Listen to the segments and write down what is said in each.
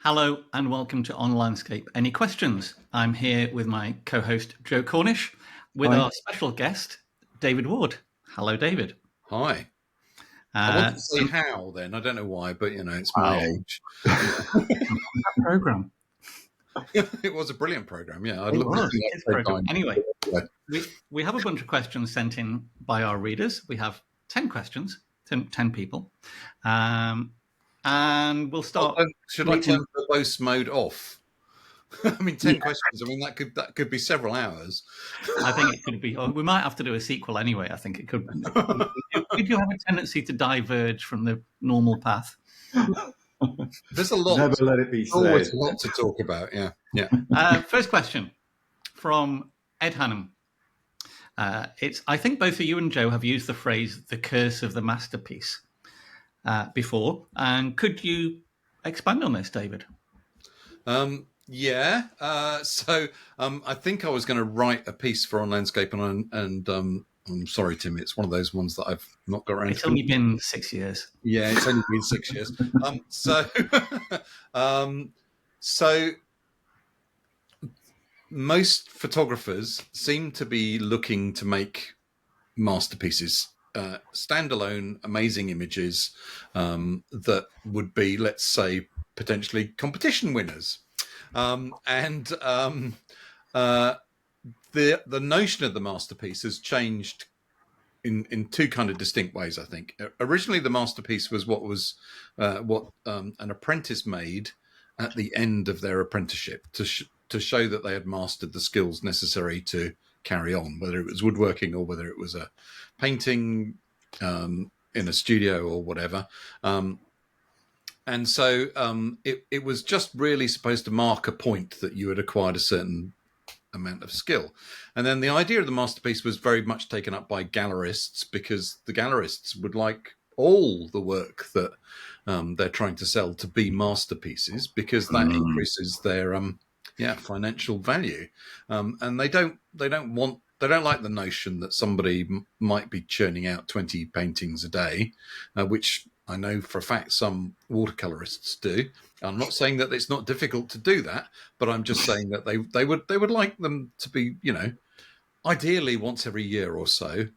Hello and welcome to On Landscape. Any questions? I'm here with my co-host Joe Cornish with Hi. our special guest, David Ward. Hello, David. Hi. I wanted to say how then. I don't know why, but it's my age. That program. It was a brilliant program. Yeah, I'd It love to was. see It's that program. Anyway, Yeah. we have a bunch of questions sent in by our readers. We have 10 questions, 10 people. And we'll start. Should I turn verbose mode off? I mean, 10 questions. I mean, that could be several hours. I think it could be. Or we might have to do a sequel anyway. I think it could. We do have a tendency to diverge from the normal path. There's a lot. Never let it be said. Always a lot to talk about. Yeah. First question from Ed Hannum. I think both of you and Joe have used the phrase "the curse of the masterpiece" before, and could you expand on this, David? Yeah. So I think I was going to write a piece for On Landscape, and I'm sorry, Tim. It's one of those ones that I've not got around. It's only been 6 years. Yeah, it's only been 6 years. So most photographers seem to be looking to make masterpieces, standalone, amazing images that would be, let's say, potentially competition winners. The notion of the masterpiece has changed in two kind of distinct ways, I think. Originally, the masterpiece was what an apprentice made at the end of their apprenticeship to show that they had mastered the skills necessary to carry on, whether it was woodworking or whether it was a painting in a studio or whatever. And so it was just really supposed to mark a point that you had acquired a certain amount of skill. And then the idea of the masterpiece was very much taken up by gallerists, because the gallerists would like all the work that they're trying to sell to be masterpieces, because that increases their financial value. And they don't like the notion that somebody might be churning out 20 paintings a day, which I know for a fact some watercolorists do. I'm not saying that it's not difficult to do that, but I'm just saying that they would like them to be, ideally once every year or so,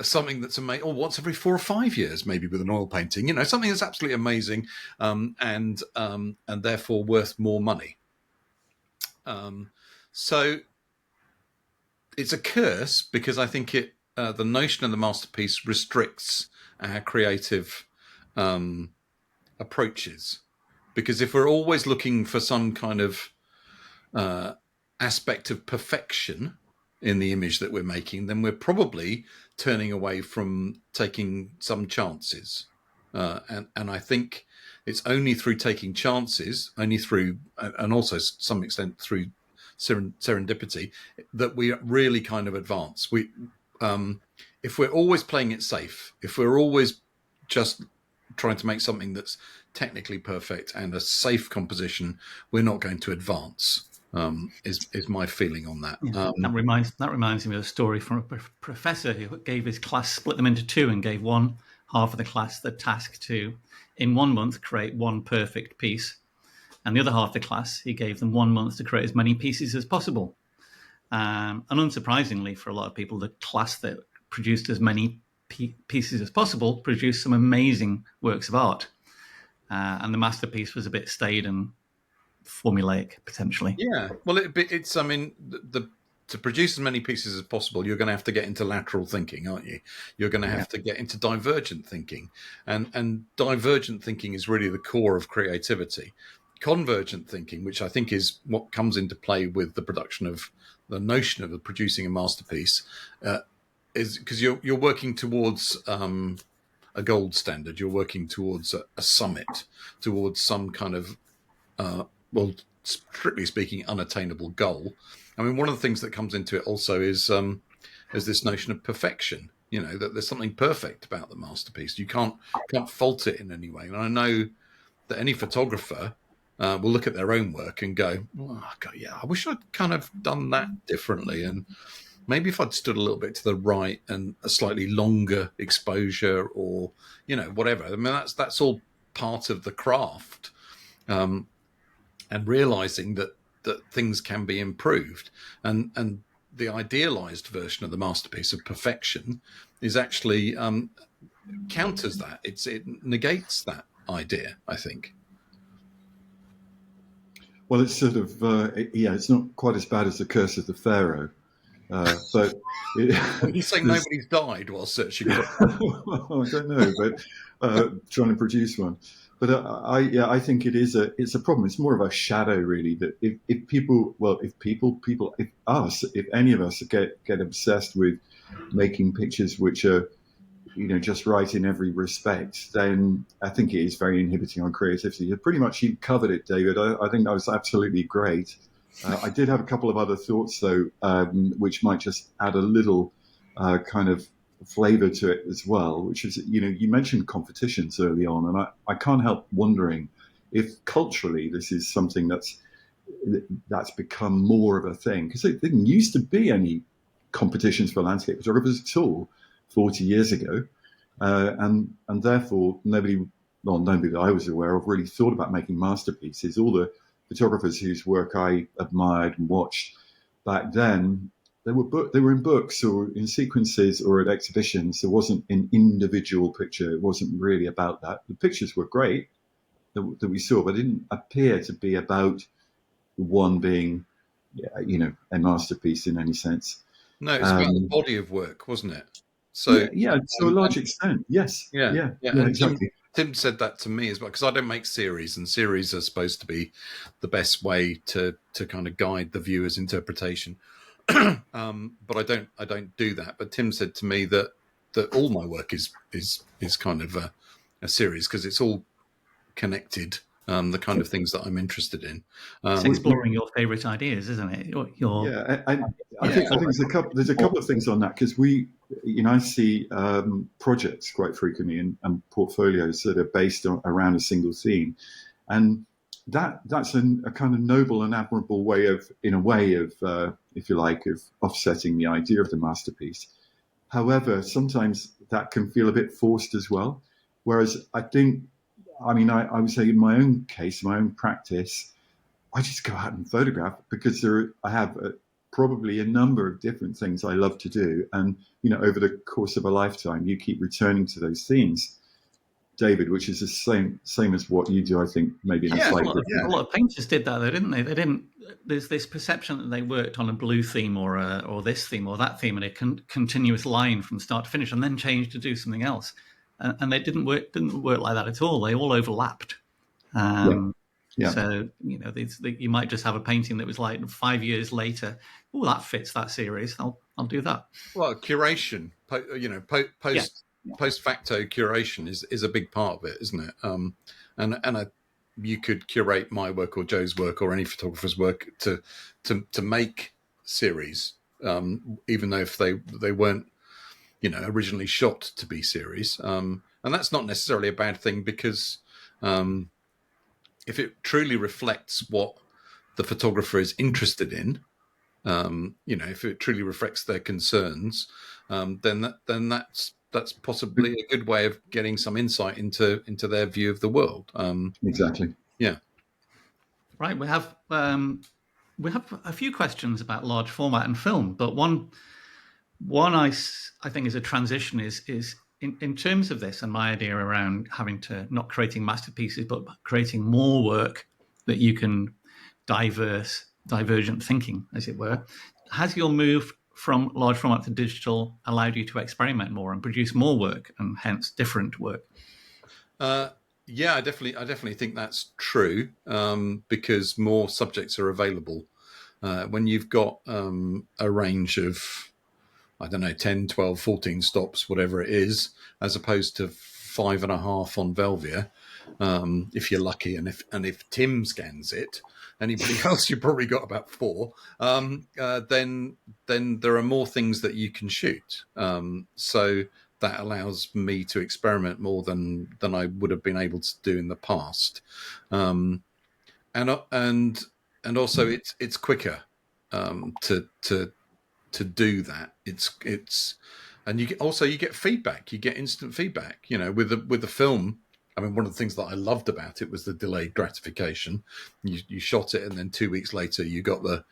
something that's amazing, or once every 4 or 5 years, maybe with an oil painting, something that's absolutely amazing, and therefore worth more money. So it's a curse, because I think the notion of the masterpiece restricts our creative approaches, because if we're always looking for some kind of aspect of perfection in the image that we're making, then we're probably turning away from taking some chances. And I think it's only through taking chances, and also to some extent through serendipity, that we really kind of advance. If we're always playing it safe, if we're always just trying to make something that's technically perfect and a safe composition, we're not going to advance. Is my feeling on that. That reminds me of a story from a professor who gave his class, split them into two, and gave one half of the class the task to, in 1 month, create one perfect piece, and the other half of the class, he gave them 1 month to create as many pieces as possible. And unsurprisingly, for a lot of people, the class that produced as many pieces as possible produced some amazing works of art. And the masterpiece was a bit staid and formulaic, potentially. Yeah, well, it's. I mean, to produce as many pieces as possible, you're going to have to get into lateral thinking, aren't you? You're going to have to get into divergent thinking, and divergent thinking is really the core of creativity. Convergent thinking, which I think is what comes into play with the production of the notion of producing a masterpiece, is because you're working towards a gold standard. You're working towards a summit, towards some kind of strictly speaking, unattainable goal. I mean, one of the things that comes into it also is this notion of perfection. That there's something perfect about the masterpiece. You can't fault it in any way. And I know that any photographer will look at their own work and go, "Oh God, yeah, I wish I'd kind of done that differently, and maybe if I'd stood a little bit to the right and a slightly longer exposure, or whatever." I mean, that's all part of the craft. and realizing that things can be improved, and the idealized version of the masterpiece of perfection is actually counters that. It negates that idea, I think. Well, it's sort of it's not quite as bad as the Curse of the Pharaoh, but Well, you say there's nobody's died while searching for. I don't know, but trying to produce one. But I think it's a problem. It's more of a shadow, really. That if people, well, if us, if any of us get obsessed with making pictures which are, just right in every respect, then I think it is very inhibiting on creativity. Pretty much you covered it, David. I think that was absolutely great. I did have a couple of other thoughts, though, which might just add a little kind of flavor to it as well, which is, you mentioned competitions early on, and I can't help wondering if culturally this is something that's become more of a thing, because it didn't used to be any competitions for landscape photographers at all 40 years ago. And therefore nobody that I was aware of really thought about making masterpieces. All the photographers whose work I admired and watched back then, they were in books or in sequences or at exhibitions. There wasn't an individual picture. It wasn't really about that. The pictures were great that we saw, but it didn't appear to be about one being, a masterpiece in any sense. No, it's about the body of work, wasn't it? So yeah, to a large extent, yes. yeah, Yeah, and exactly. Tim said that to me as well, because I don't make series, and series are supposed to be the best way to kind of guide the viewer's interpretation. But I don't do that. But Tim said to me that all my work is kind of a series, because it's all connected. The kind of things that I'm interested in. It's exploring your favourite ideas, isn't it? Yeah, I think there's a couple of things on that, because I see projects quite frequently and portfolios that are based around a single theme, and that's a kind of noble and admirable way of, if you like, of offsetting the idea of the masterpiece. However, sometimes that can feel a bit forced as well. Whereas I would say in my own case, my own practice, I just go out and photograph because I have probably a number of different things I love to do. And, over the course of a lifetime, you keep returning to those themes, David, which is the same as what you do, I think, maybe in a slightly different. A lot of painters did that, though, didn't they? They didn't. There's this perception that they worked on a blue theme or this theme or that theme, and a continuous line from start to finish, and then changed to do something else. And they didn't work like that at all. They all overlapped. Yeah. So you might just have a painting that was like 5 years later. Oh, that fits that series. I'll do that. Well, curation, post facto curation is a big part of it, isn't it? You could curate my work or Joe's work or any photographer's work to make series, even though if they weren't originally shot to be series, and that's not necessarily a bad thing, because if it truly reflects what the photographer is interested in, if it truly reflects their concerns, then that's possibly a good way of getting some insight into their view of the world. Exactly. Yeah. Right. We have a few questions about large format and film, but one I think is a transition is in terms of this, and my idea around having to not creating masterpieces, but creating more work that you can divergent thinking, as it were. Has your move from large format to digital allowed you to experiment more and produce more work, and hence different work? Yeah, I definitely think that's true, because more subjects are available. When you've got a range of, I don't know, 10, 12, 14 stops, whatever it is, as opposed to 5.5 on Velvia, if you're lucky, and if Tim scans it, anybody else, you probably got about 4. Then there are more things that you can shoot. So that allows me to experiment more than I would have been able to do in the past. And also it's quicker to do that. It's and you get feedback. You get instant feedback. With the film, I mean, one of the things that I loved about it was the delayed gratification. You shot it, and then 2 weeks later, you got the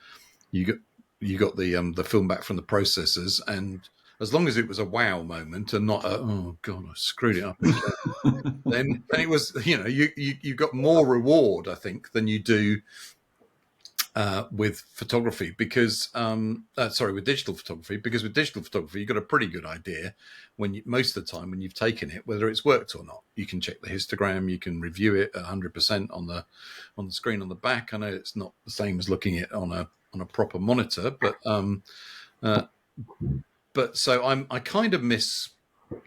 film back from the processors, and as long as it was a wow moment and not a oh god I screwed it up again, then it was you got more reward I think than you do with photography because with digital photography, because with digital photography you've got a pretty good idea most of the time when you've taken it whether it's worked or not. You can check the histogram, you can review it 100% on the screen on the back. I know it's not the same as looking at it on a proper monitor, but so I kind of miss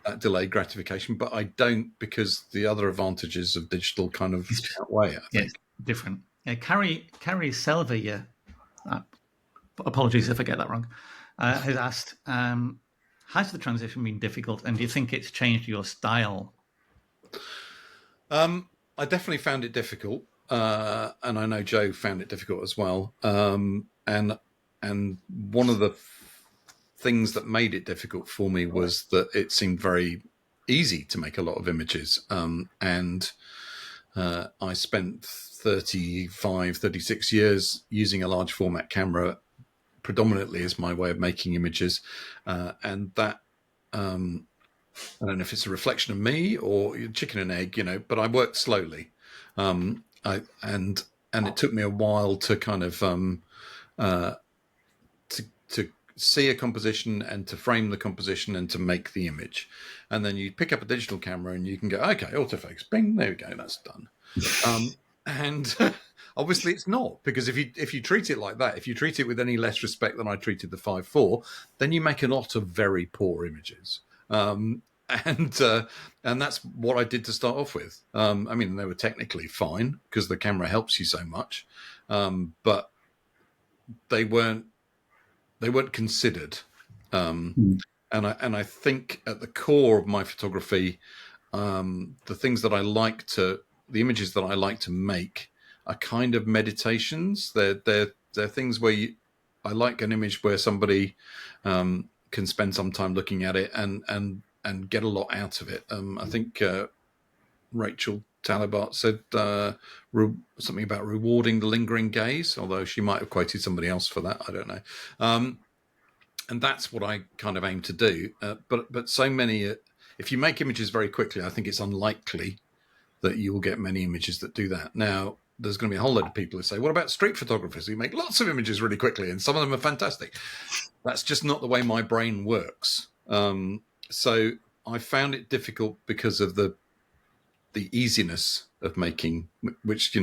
that delayed gratification, but I don't, because the other advantages of digital kind of outweigh it, I think. Different. Carrie Selva, apologies if I get that wrong, has asked, has the transition been difficult, and do you think it's changed your style? I definitely found it difficult, and I know Joe found it difficult as well. And one of the things that made it difficult for me was that it seemed very easy to make a lot of images, and I spent 36 years using a large format camera predominantly as my way of making images, and that I don't know if it's a reflection of me or chicken and egg, but I worked slowly, and it took me a while to kind of to see a composition and to frame the composition and to make the image. And then you pick up a digital camera and you can go, okay, autofocus, bing, there we go, that's done. And obviously it's not, because if you treat it like that, if you treat it with any less respect than I treated the 5.4, then you make a lot of very poor images. And that's what I did to start off with. I mean, they were technically fine because the camera helps you so much, but they weren't considered. And I think at the core of my photography, the images that I like to make are kind of meditations. They're things where I like an image where somebody can spend some time looking at it and get a lot out of it. I think Rachel Talabot said something about rewarding the lingering gaze, although she might have quoted somebody else for that. I don't know. And that's what I kind of aim to do. But so many, if you make images very quickly, I think it's unlikely that you will get many images that do that. Now, there's going to be a whole load of people who say, what about street photographers who make lots of images really quickly and some of them are fantastic? That's just not the way my brain works. So I found it difficult because of the easiness of making, which,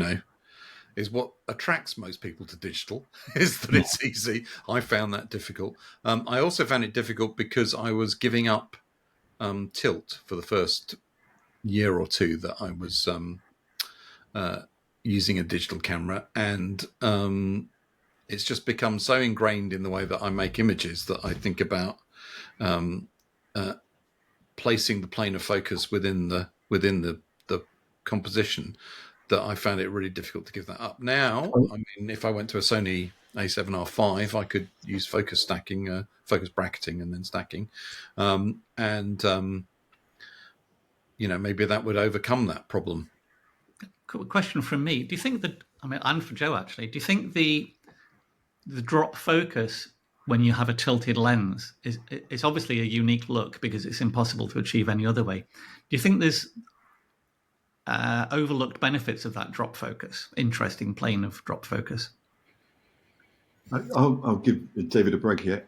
is what attracts most people to digital, is that it's easy. I found that difficult. I also found it difficult because I was giving up tilt for the first year or two that I was using a digital camera, and it's just become so ingrained in the way that I make images that I think about placing the plane of focus within the composition, that I found it really difficult to give that up. Now, I mean, if I went to a Sony A7R5, I could use focus stacking, focus bracketing, and then stacking, maybe that would overcome that problem. Question from me: do you think that, and for Joe actually, do you think the drop focus when you have a tilted lens is obviously a unique look because it's impossible to achieve any other way? Do you think there's overlooked benefits of that drop focus, interesting plane of drop focus? I'll give David a break here.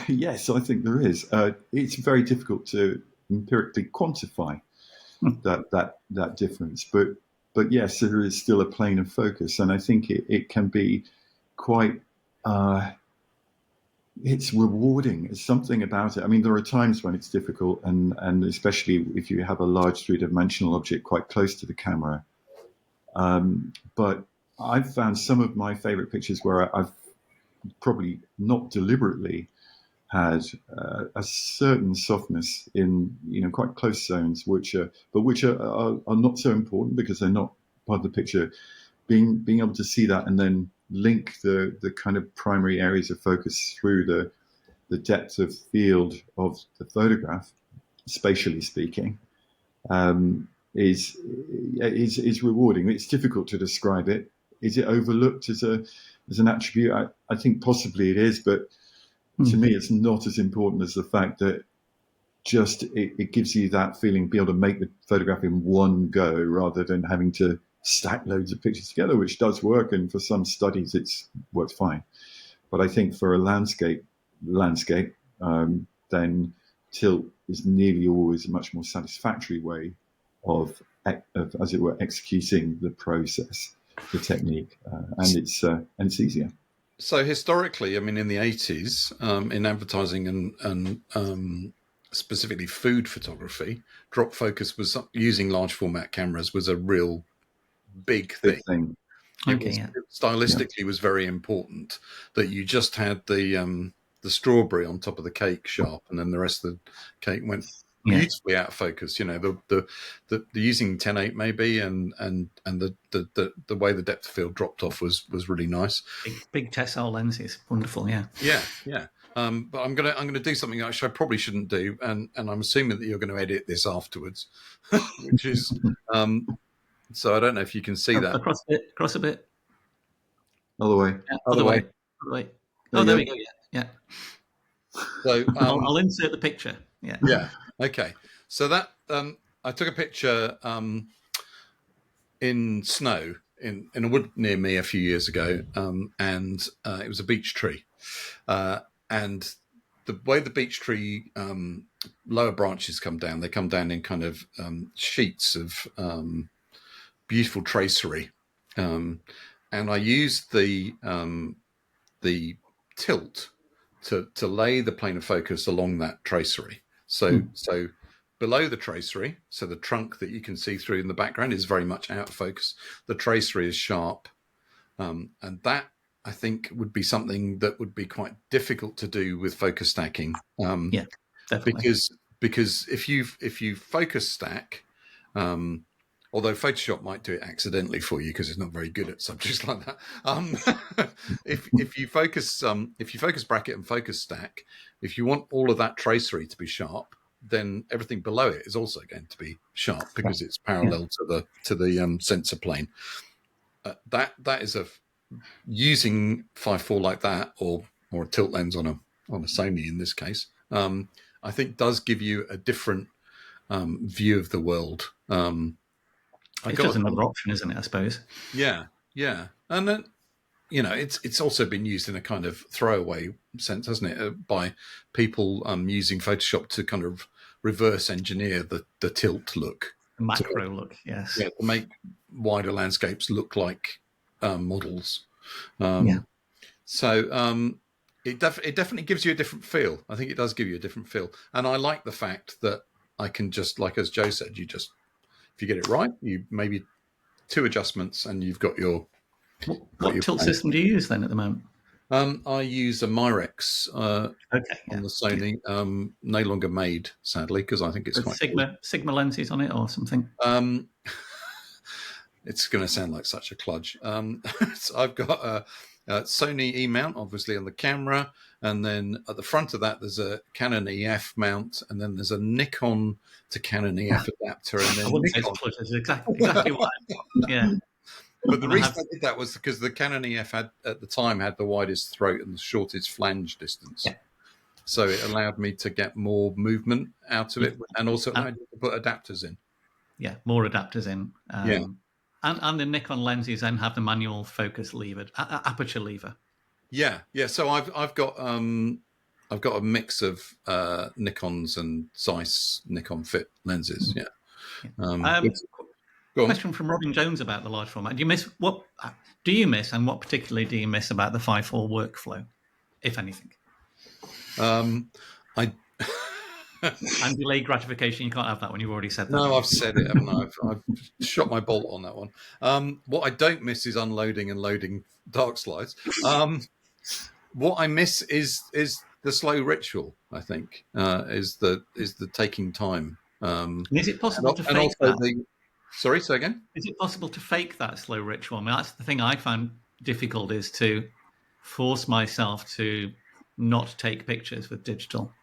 Yes, I think there is. It's very difficult to empirically quantify that difference, but yes, there is still a plane of focus, and I think it can be quite. It's rewarding. It's something about it. I mean, there are times when it's difficult, and especially if you have a large three-dimensional object quite close to the camera. But I've found some of my favorite pictures where I've probably not deliberately had a certain softness in quite close zones, which are not so important because they're not part of the picture. Being able to see that and then link the kind of primary areas of focus through the depth of field of the photograph, spatially speaking, is rewarding. It's difficult to describe it. Is it overlooked as an attribute? I think possibly it is, but to me, it's not as important as the fact that just it gives you that feeling, be able to make the photograph in one go rather than having to stack loads of pictures together, which does work, and for some studies it's worked fine. But I think for a landscape, then tilt is nearly always a much more satisfactory way of as it were, executing the process, the technique, and it's easier. So historically, I mean, in the 80s, in advertising and specifically food photography, drop focus was using large format cameras was a real big thing. Stylistically was very important that you just had the strawberry on top of the cake sharp, and then the rest of the cake went beautifully out of focus. You know, the using 10-8 maybe, and the way the depth of field dropped off was really nice. Big Tessar lenses, wonderful. Yeah. But I'm gonna do something which I probably shouldn't do, and I'm assuming that you're going to edit this afterwards, which is so I don't know if you can see that across a bit. Other way. Other way. Oh, there we go. Yeah. So I'll insert the picture. Yeah. Okay. So that I took a picture in snow in a wood near me a few years ago, and it was a beech tree, and the way the beech tree lower branches come down, they come down in kind of sheets of beautiful tracery, and I used the tilt to lay the plane of focus along that tracery. So below the tracery, so the trunk that you can see through in the background is very much out of focus. The tracery is sharp, and that I think would be something that would be quite difficult to do with focus stacking. Yeah, definitely. Because if you focus stack, although Photoshop might do it accidentally for you because it's not very good at subjects like that. If you focus bracket and focus stack, if you want all of that tracery to be sharp, then everything below it is also going to be sharp because it's parallel to the sensor plane. That is using 5.4 like that, or a tilt lens on a Sony in this case. I think does give you a different view of the world. It's just another option, isn't it? I suppose. Yeah, and then it's also been used in a kind of throwaway sense, hasn't it, by people using Photoshop to kind of reverse engineer the tilt look, the macro look, yes, to make wider landscapes look like models. So it definitely gives you a different feel. I think it does give you a different feel, and I like the fact that I can just, like as Joe said, if you get it right, you maybe 2 adjustments and you've got your. What tilt system do you use then at the moment? I use a Myrex on the Sony, no longer made, sadly, because I think it's quite Sigma lenses on it or something. It's going to sound like such a kludge. So I've got a Sony E mount, obviously, on the camera, and then at the front of that there's a Canon EF mount, and then there's a Nikon to Canon EF adapter, and then I wouldn't say it's kludge. It's exactly what. But the reason I did that was because the Canon EF at the time had the widest throat and the shortest flange distance. Yeah. So it allowed me to get more movement out of it, and also allowed you to put adapters in. Yeah, more adapters in. And the Nikon lenses then have the manual focus lever, aperture lever. Yeah. So I've got a mix of Nikons and Zeiss Nikon Fit lenses. Yeah. Question from Robin Jones about the large format. Do you miss, and what particularly do you miss about the 5.4 workflow, if anything? And delayed gratification, you can't have that when you've already said that. No, I've said it, haven't I? I've shot my bolt on that one. What I don't miss is unloading and loading dark slides. What I miss is the slow ritual. I think is the taking time. Is it possible to fake that? Sorry, say again? Is it possible to fake that slow ritual? I mean, that's the thing I found difficult, is to force myself to not take pictures with digital.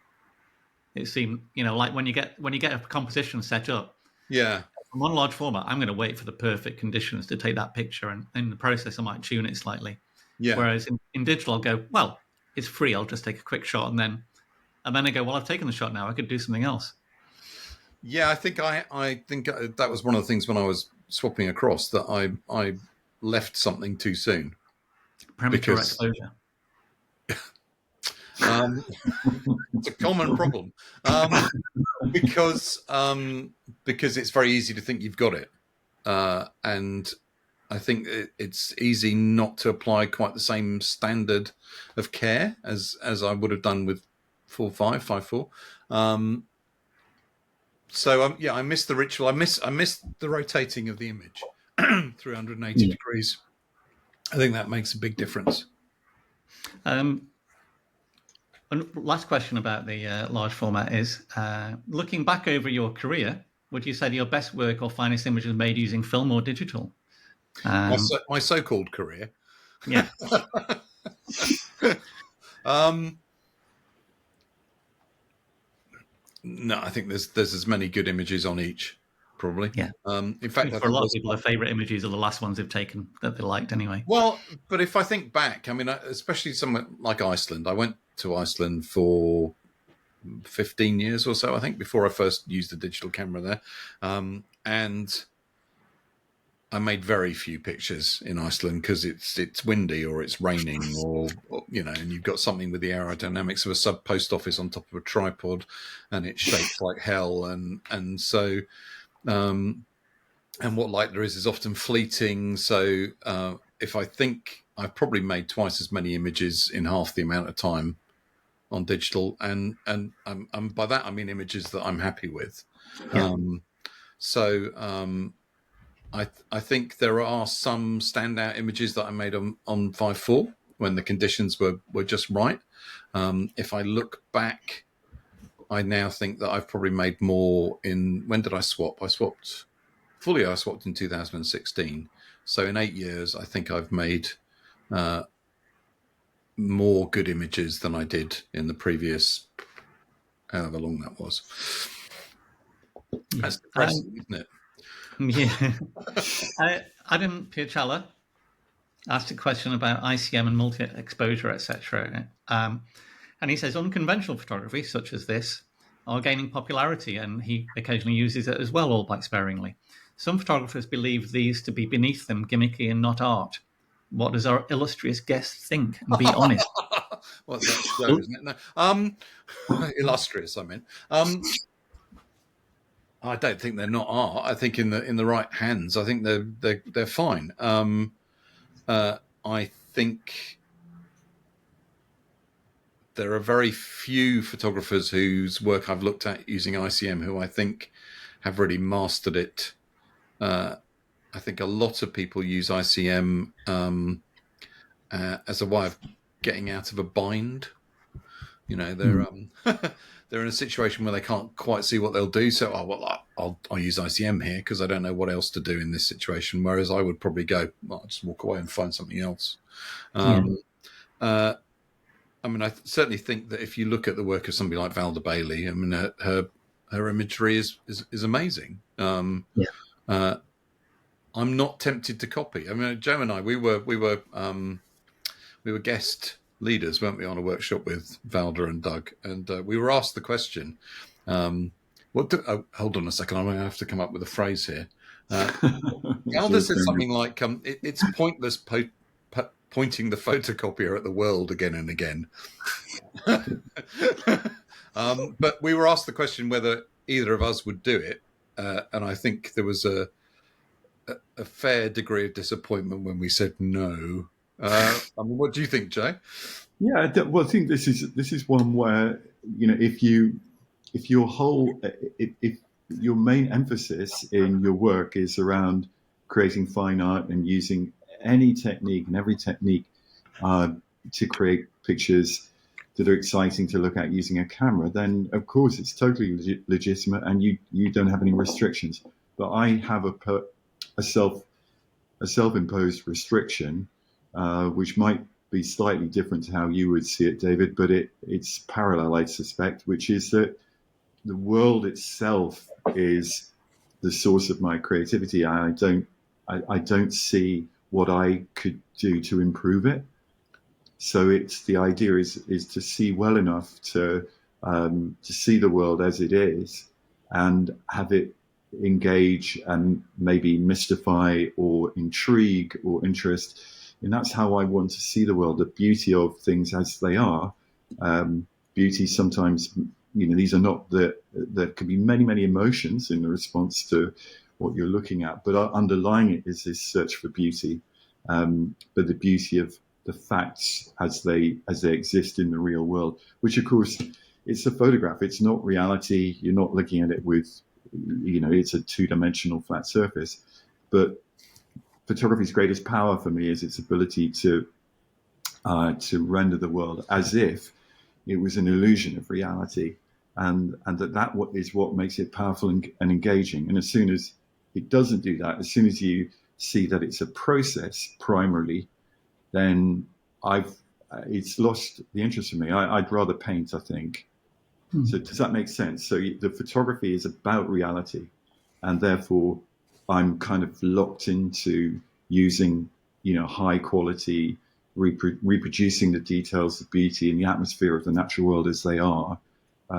It seemed, like when you get a composition set up. Yeah. I'm on large format. I'm going to wait for the perfect conditions to take that picture, and in the process, I might tune it slightly. Yeah. Whereas in digital, I'll go, well, it's free. I'll just take a quick shot, and then I go, well, I've taken the shot now. I could do something else. Yeah, I think that was one of the things when I was swapping across, that I left something too soon. Premature exposure. It's a common problem, because it's very easy to think you've got it, and I think it's easy not to apply quite the same standard of care as I would have done with 4.5, 5.4. So yeah, I miss the ritual. I miss the rotating of the image 380 degrees. I think that makes a big difference. And last question about the large format is, looking back over your career, would you say your best work or finest image was made using film or digital? My so-called career. Yeah. No, I think there's as many good images on each, probably. Yeah. In fact, for a lot of people, their favourite images are the last ones they've taken that they liked anyway. Well, but if I think back, I mean, especially somewhere like Iceland, I went to Iceland for 15 years or so, I think, before I first used a digital camera there. And I made very few pictures in Iceland because it's windy or it's raining or and you've got something with the aerodynamics of a sub post office on top of a tripod, and it's shaped like hell, and so and what light there is often fleeting. So if I think I've probably made twice as many images in half the amount of time on digital, and by that I mean images that I'm happy with. Yeah. I think there are some standout images that I made on 5.4 when the conditions were just right. If I look back, I now think that I've probably made more in... When did I swap? I swapped in 2016. So in 8 years, I think I've made more good images than I did in the previous, however long that was. That's depressing, isn't it? Yeah. Adam Piacella asked a question about ICM and multi-exposure, etc. And he says unconventional photography, such as this, are gaining popularity, and he occasionally uses it as well, albeit sparingly. Some photographers believe these to be beneath them, gimmicky and not art. What does our illustrious guest think? And be honest. Well, that's that show, isn't it? No. Illustrious, I mean. I don't think they're not art. I think in the right hands, I think they're fine. I think there are very few photographers whose work I've looked at using ICM who I think have really mastered it. I think a lot of people use ICM as a way of getting out of a bind. They're they're in a situation where they can't quite see what they'll do. So, I'll use ICM here because I don't know what else to do in this situation. Whereas I would probably go, I'll just walk away and find something else. I mean, I certainly think that if you look at the work of somebody like Valda Bailey, I mean, her imagery is amazing. I'm not tempted to copy. I mean, Joe and I, we were guest leaders, weren't we, on a workshop with Valda and Doug, and we were asked the question, hold on a second, I'm going to have to come up with a phrase here. Valda said something like, it's pointless pointing the photocopier at the world again and again. But we were asked the question whether either of us would do it, and I think there was a fair degree of disappointment when we said no. I mean, what do you think, Jay? Yeah, well, I think this is one where if your main emphasis in your work is around creating fine art and using any technique and every technique to create pictures that are exciting to look at using a camera, then of course it's totally legitimate and you don't have any restrictions. But I have a self-imposed restriction, which might be slightly different to how you would see it, David, but it's parallel, I suspect, which is that the world itself is the source of my creativity. I don't see what I could do to improve it. So it's the idea is to see well enough to see the world as it is and have it engage and maybe mystify or intrigue or interest. And that's how I want to see the world, the beauty of things as they are. Beauty sometimes, these are not there can be many, many emotions in the response to what you're looking at, but underlying it is this search for beauty, but the beauty of the facts as they exist in the real world, which of course it's a photograph. It's not reality. You're not looking at it with, it's a two-dimensional flat surface. But photography's greatest power for me is its ability to render the world as if it was an illusion of reality, and that is what makes it powerful and engaging. And as soon as it doesn't do that, as soon as you see that it's a process primarily, then it's lost the interest in me. I'd rather paint, I think. So does that make sense? So the photography is about reality, and therefore I'm kind of locked into using, high quality, reproducing the details, the beauty and the atmosphere of the natural world as they are,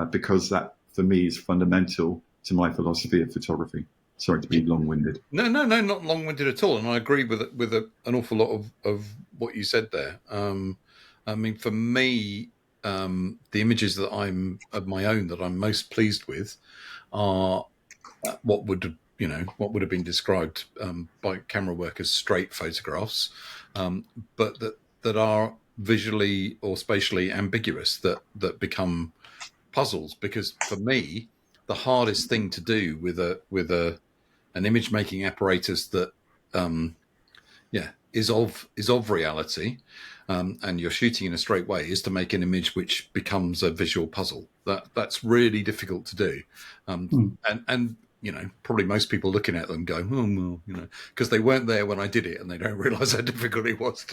because that for me is fundamental to my philosophy of photography. Sorry to be long-winded. No, not long-winded at all. And I agree with an awful lot of what you said there. I mean, for me, the images that of my own that I'm most pleased with are what would have been described by camera work as straight photographs, but that are visually or spatially ambiguous, that become puzzles. Because for me, the hardest thing to do with an image making apparatus that is of reality, and you're shooting in a straight way, is to make an image which becomes a visual puzzle. That's really difficult to do, and probably most people looking at them go, oh well, because they weren't there when I did it, and they don't realize how difficult it was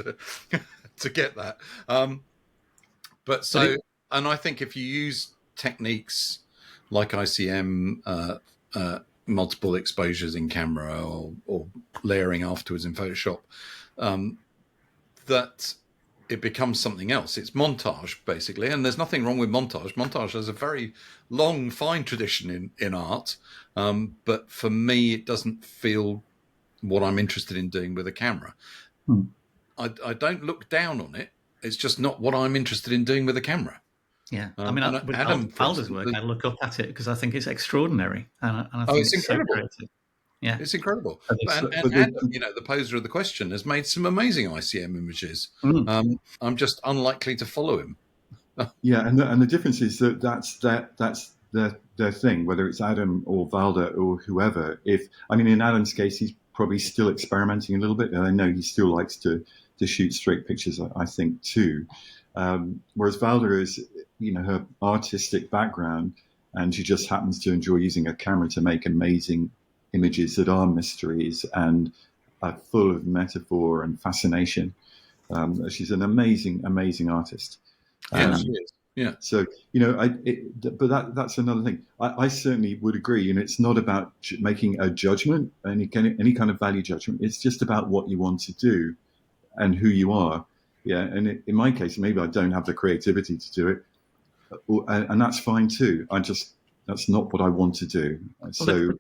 to get that. And I think if you use techniques like ICM, multiple exposures in camera, or layering afterwards in Photoshop, that it becomes something else. It's montage, basically, and there's nothing wrong with montage. Montage has a very long, fine tradition in art, but for me, it doesn't feel what I'm interested in doing with a camera. I don't look down on it. It's just not what I'm interested in doing with a camera. Yeah, I mean, with Alder's work, I look up at it because I think it's extraordinary, and I think it's incredible. So creative. Yeah, it's incredible. And Adam, the poser of the question, has made some amazing ICM images. I'm just unlikely to follow him. Yeah, and the difference is that's their thing, whether it's Adam or Valda or whoever. In Adam's case, he's probably still experimenting a little bit, and I know he still likes to shoot straight pictures, I think, too. Whereas Valda is, her artistic background, and she just happens to enjoy using a camera to make amazing images that are mysteries and are full of metaphor and fascination. She's an amazing, amazing artist. Yeah, she is. Yeah. So, but that's another thing. I certainly would agree. It's not about making a judgment, any kind of value judgment. It's just about what you want to do and who you are. Yeah. And in my case, maybe I don't have the creativity to do it, and that's fine too. That's not what I want to do. So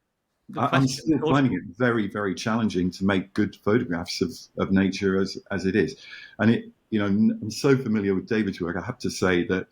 I'm still finding it very, very challenging to make good photographs of nature as it is. And I'm so familiar with David's work. I have to say that,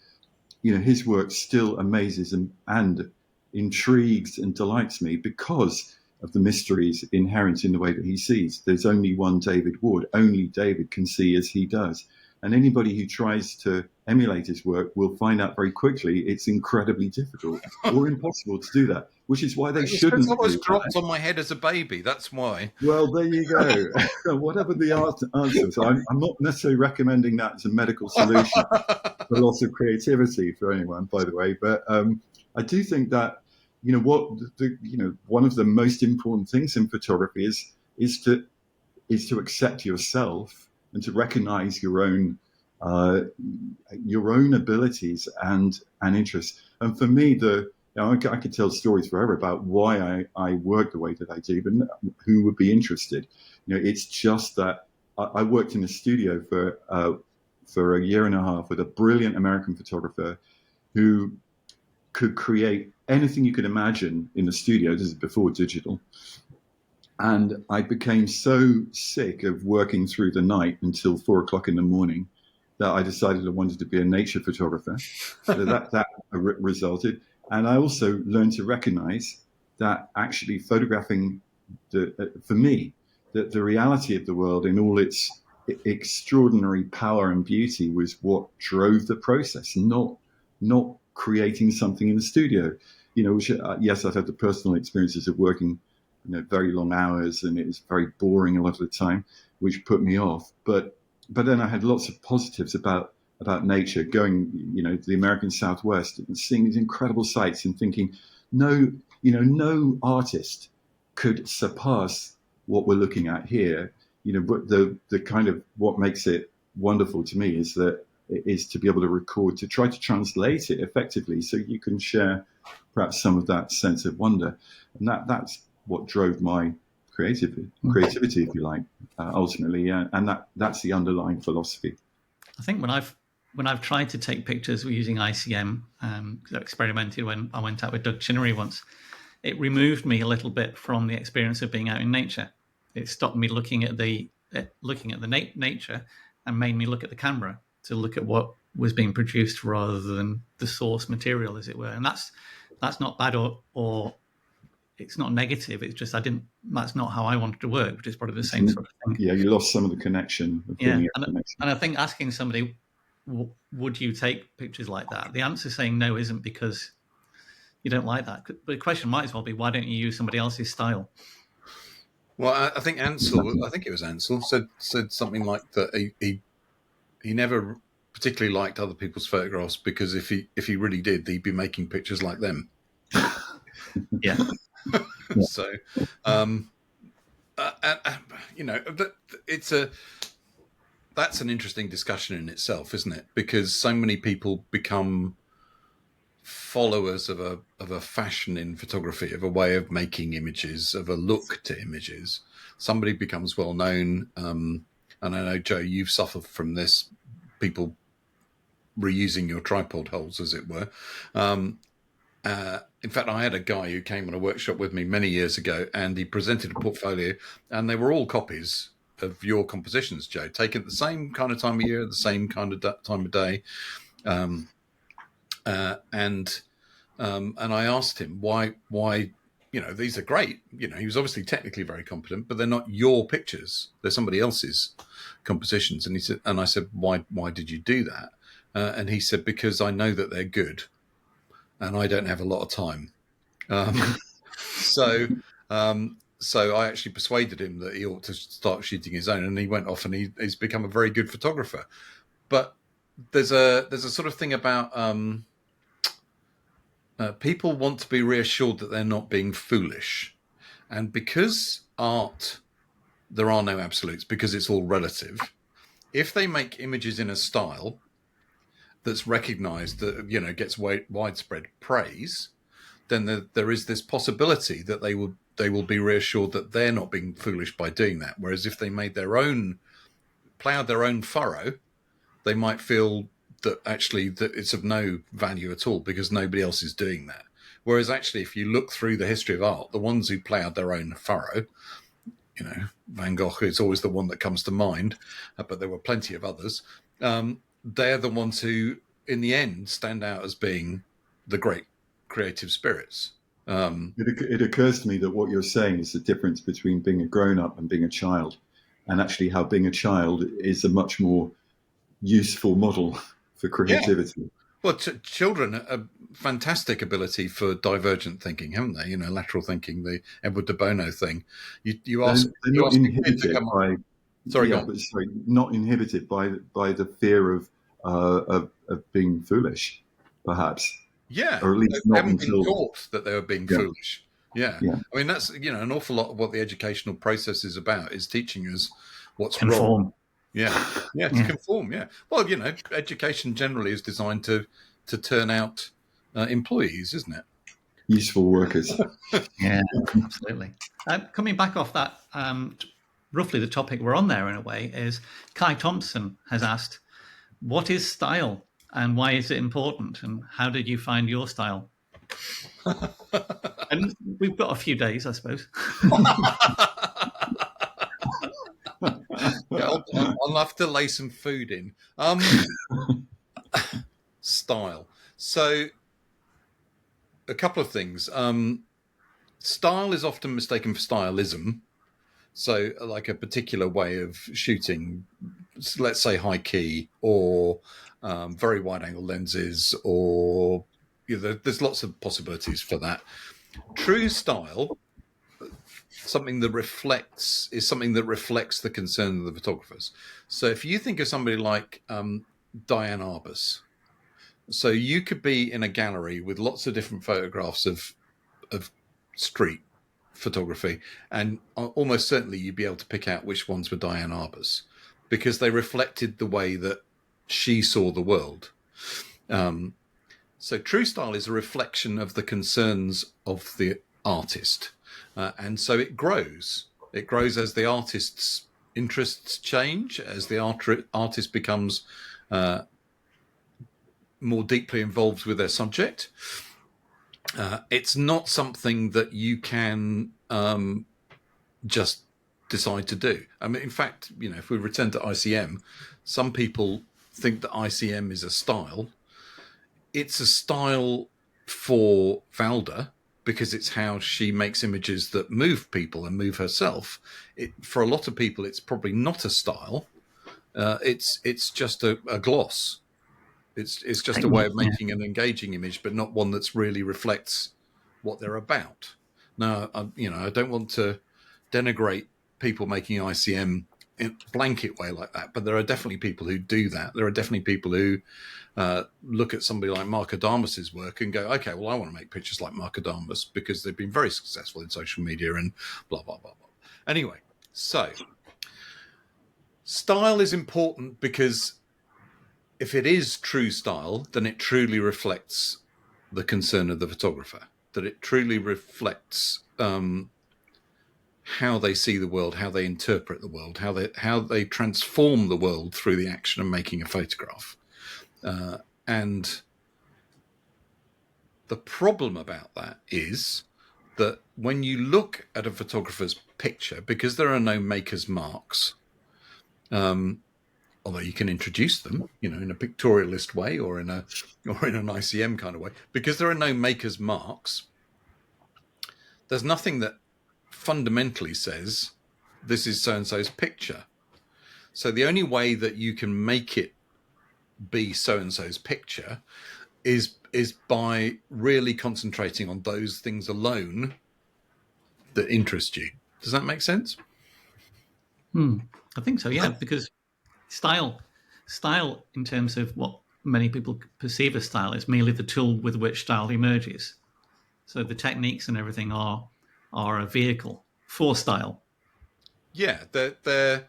his work still amazes and intrigues and delights me because of the mysteries inherent in the way that he sees. There's only one David Ward. Only David can see as he does. And anybody who tries to emulate his work will find out very quickly it's incredibly difficult or impossible to do that, which is why they shouldn't. I was dropped on my head as a baby. That's why. Well, there you go. Whatever the answer. So I'm not necessarily recommending that as a medical solution for loss of creativity for anyone, by the way. But I do think that, one of the most important things in photography is to accept yourself and to recognize your own abilities and interests. And for me, the I could tell stories forever about why I work the way that I do, but who would be interested? It's just that I worked in a studio for a year and a half with a brilliant American photographer who could create anything you could imagine in the studio. This is before digital. And I became so sick of working through the night until 4 o'clock in the morning that I decided I wanted to be a nature photographer. So that resulted. And I also learned to recognize that actually photographing, for me, the reality of the world in all its extraordinary power and beauty was what drove the process, not creating something in the studio. Which, yes, I've had the personal experiences of working very long hours, and it was very boring a lot of the time, which put me off. But then I had lots of positives about nature, going to the American Southwest and seeing these incredible sights and thinking, no artist could surpass what we're looking at here. But the kind of what makes it wonderful to me is to be able to record, to try to translate it effectively so you can share perhaps some of that sense of wonder. And that's what drove my creativity, if you like, ultimately. And that's the underlying philosophy. I think when I've tried to take pictures using ICM, because I experimented when I went out with Doug Chinnery once, it removed me a little bit from the experience of being out in nature. It stopped me looking at the nature and made me look at the camera to look at what was being produced rather than the source material, as it were. And that's not bad or it's not negative. It's just that's not how I wanted to work, which is probably the same sort of thing. Yeah, you lost some of the connection. And I think asking somebody, would you take pictures like that? The answer saying no isn't because you don't like that. But the question might as well be, why don't you use somebody else's style? Well, I think it was Ansel said something like that. He never particularly liked other people's photographs because if he really did, he'd be making pictures like them. Yeah. So, that's an interesting discussion in itself, isn't it? Because so many people become followers of a fashion in photography, of a way of making images, of a look to images. Somebody becomes well known, and I know, Joe, you've suffered from this. People reusing your tripod holes, as it were. In fact, I had a guy who came on a workshop with me many years ago, and he presented a portfolio, and they were all copies of your compositions, Joe, taken at the same kind of time of year, the same kind of time of day. And I asked him why, these are great. He was obviously technically very competent, but they're not your pictures. They're somebody else's compositions. And I said, why did you do that? And he said, because I know that they're good and I don't have a lot of time. So I actually persuaded him that he ought to start shooting his own, and he went off and he's become a very good photographer. But there's a sort of thing about people want to be reassured that they're not being foolish. And because art, there are no absolutes, because it's all relative. If they make images in a style that's recognized, that gets widespread praise, then there is this possibility that they will be reassured that they're not being foolish by doing that. Whereas if they plowed their own furrow, they might feel that actually that it's of no value at all because nobody else is doing that. Whereas actually, if you look through the history of art, the ones who plowed their own furrow, Van Gogh is always the one that comes to mind, but there were plenty of others. They're the ones who, in the end, stand out as being the great creative spirits. It occurs to me that what you're saying is the difference between being a grown-up and being a child, and actually how being a child is a much more useful model for creativity. Yeah. Well, children have fantastic ability for divergent thinking, haven't they? Lateral thinking, the Edward de Bono thing. You ask, they're not inhibited by. Sorry, yeah, not inhibited by the fear of being foolish, perhaps. Yeah, or at least they not haven't until been taught that they were being foolish. Yeah. I mean, that's an awful lot of what the educational process is about, is teaching us what's wrong. To conform. Yeah. Well, education generally is designed to turn out employees, isn't it? useful workers. Yeah, absolutely. Coming back off that, roughly the topic we're on there in a way is Kai Thompson has asked, what is style and why is it important? And how did you find your style? And we've got a few days, I suppose. Yeah, I'll have to lay some food in. Style. So, a couple of things. Style is often mistaken for stylism. So, like a particular way of shooting, let's say high key or very wide angle lenses, or there's lots of possibilities for that. True style, something that reflects the concern of the photographers. So, if you think of somebody like Diane Arbus, so you could be in a gallery with lots of different photographs of street photography, and almost certainly you'd be able to pick out which ones were Diane Arbus because they reflected the way that she saw the world. So true style is a reflection of the concerns of the artist, and so it grows. It grows as the artist's interests change, as the artist becomes more deeply involved with their subject. It's not something that you can just decide to do. I mean, in fact, if we return to ICM, some people think that ICM is a style. It's a style for Valda because it's how she makes images that move people and move herself. For a lot of people, it's probably not a style. It's just a gloss. It's just a way of making an engaging image, but not one that's really reflects what they're about. Now, I don't want to denigrate people making ICM in a blanket way like that, but there are definitely people who do that. There are definitely people who look at somebody like Mark Adamus's work and go, okay, well, I want to make pictures like Mark Adamus because they've been very successful in social media and blah, blah, blah, blah. Anyway, so style is important because if it is true style, then it truly reflects the concern of the photographer, that it truly reflects how they see the world, how they interpret the world, how they transform the world through the action of making a photograph. And the problem about that is that when you look at a photographer's picture, because there are no maker's marks, although you can introduce them, in a pictorialist way or in an ICM kind of way, because there are no maker's marks, there's nothing that fundamentally says this is so-and-so's picture. So the only way that you can make it be so-and-so's picture is by really concentrating on those things alone that interest you. Does that make sense? I think so, yeah, because style in terms of what many people perceive as style is merely the tool with which style emerges. So the techniques and everything are a vehicle for style. Yeah, they're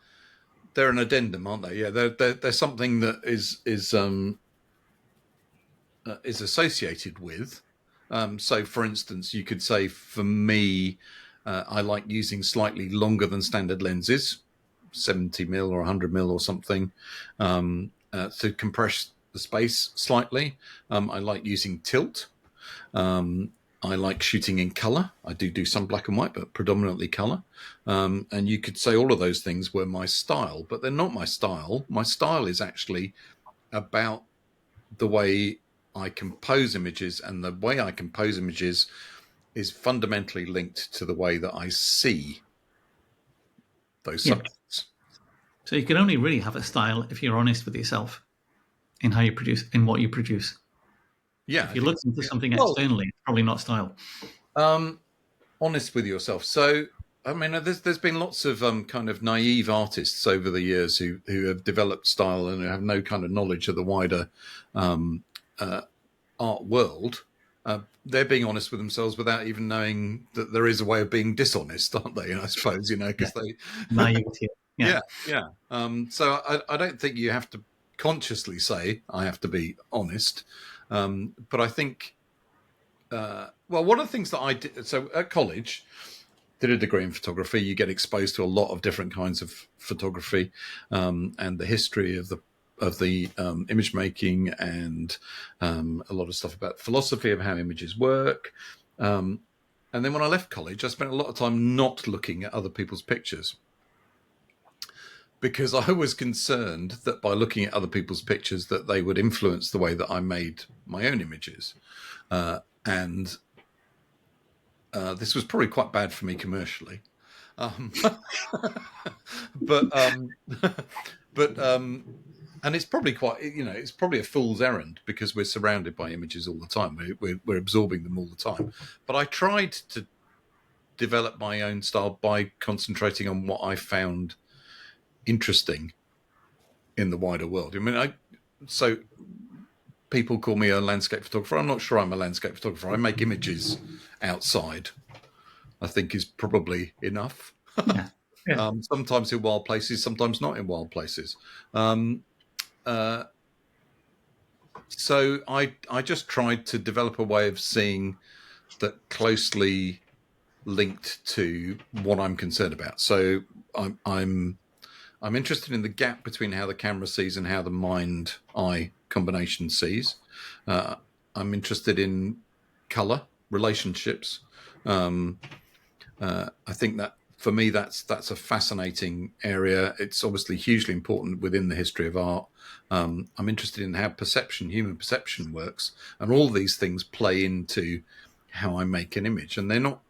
an addendum, aren't they? Yeah, they're something that is associated with. So, for instance, you could say, for me, I like using slightly longer than standard lenses, 70mm or 100mm or something, to compress the space slightly. I like using tilt. I like shooting in color. I do some black and white, but predominantly color. And you could say all of those things were my style, but they're not my style. My style is actually about the way I compose images, and the way I compose images is fundamentally linked to the way that I see those subjects. So you can only really have a style if you're honest with yourself in how you produce, in what you produce. Yeah. If you're looking for something externally, it's probably not style. Honest with yourself. So, I mean, there's been lots of kind of naive artists over the years who have developed style and have no kind of knowledge of the wider art world. They're being honest with themselves without even knowing that there is a way of being dishonest, aren't they? I suppose, because they naivety. Yeah. So I don't think you have to consciously say I have to be honest, but I think well, one of the things that I did, so at college, did a degree in photography. You get exposed to a lot of different kinds of photography, and the history of the image making, and a lot of stuff about philosophy of how images work. And then when I left college, I spent a lot of time not looking at other people's pictures, because I was concerned that by looking at other people's pictures that they would influence the way that I made my own images. And this was probably quite bad for me commercially. But and it's probably quite, it's probably a fool's errand, because we're surrounded by images all the time. We're absorbing them all the time. But I tried to develop my own style by concentrating on what I found interesting in the wider world. I mean, so people call me a landscape photographer. I'm not sure I'm a landscape photographer. I make images outside, I think, is probably enough. Yeah. Yeah. Sometimes in wild places, sometimes not in wild places. So I just tried to develop a way of seeing that closely linked to what I'm concerned about. So I'm interested in the gap between how the camera sees and how the mind-eye combination sees. I'm interested in color relationships. I think that for me, that's a fascinating area. It's obviously hugely important within the history of art. I'm interested in how human perception works, and all these things play into how I make an image. And they're not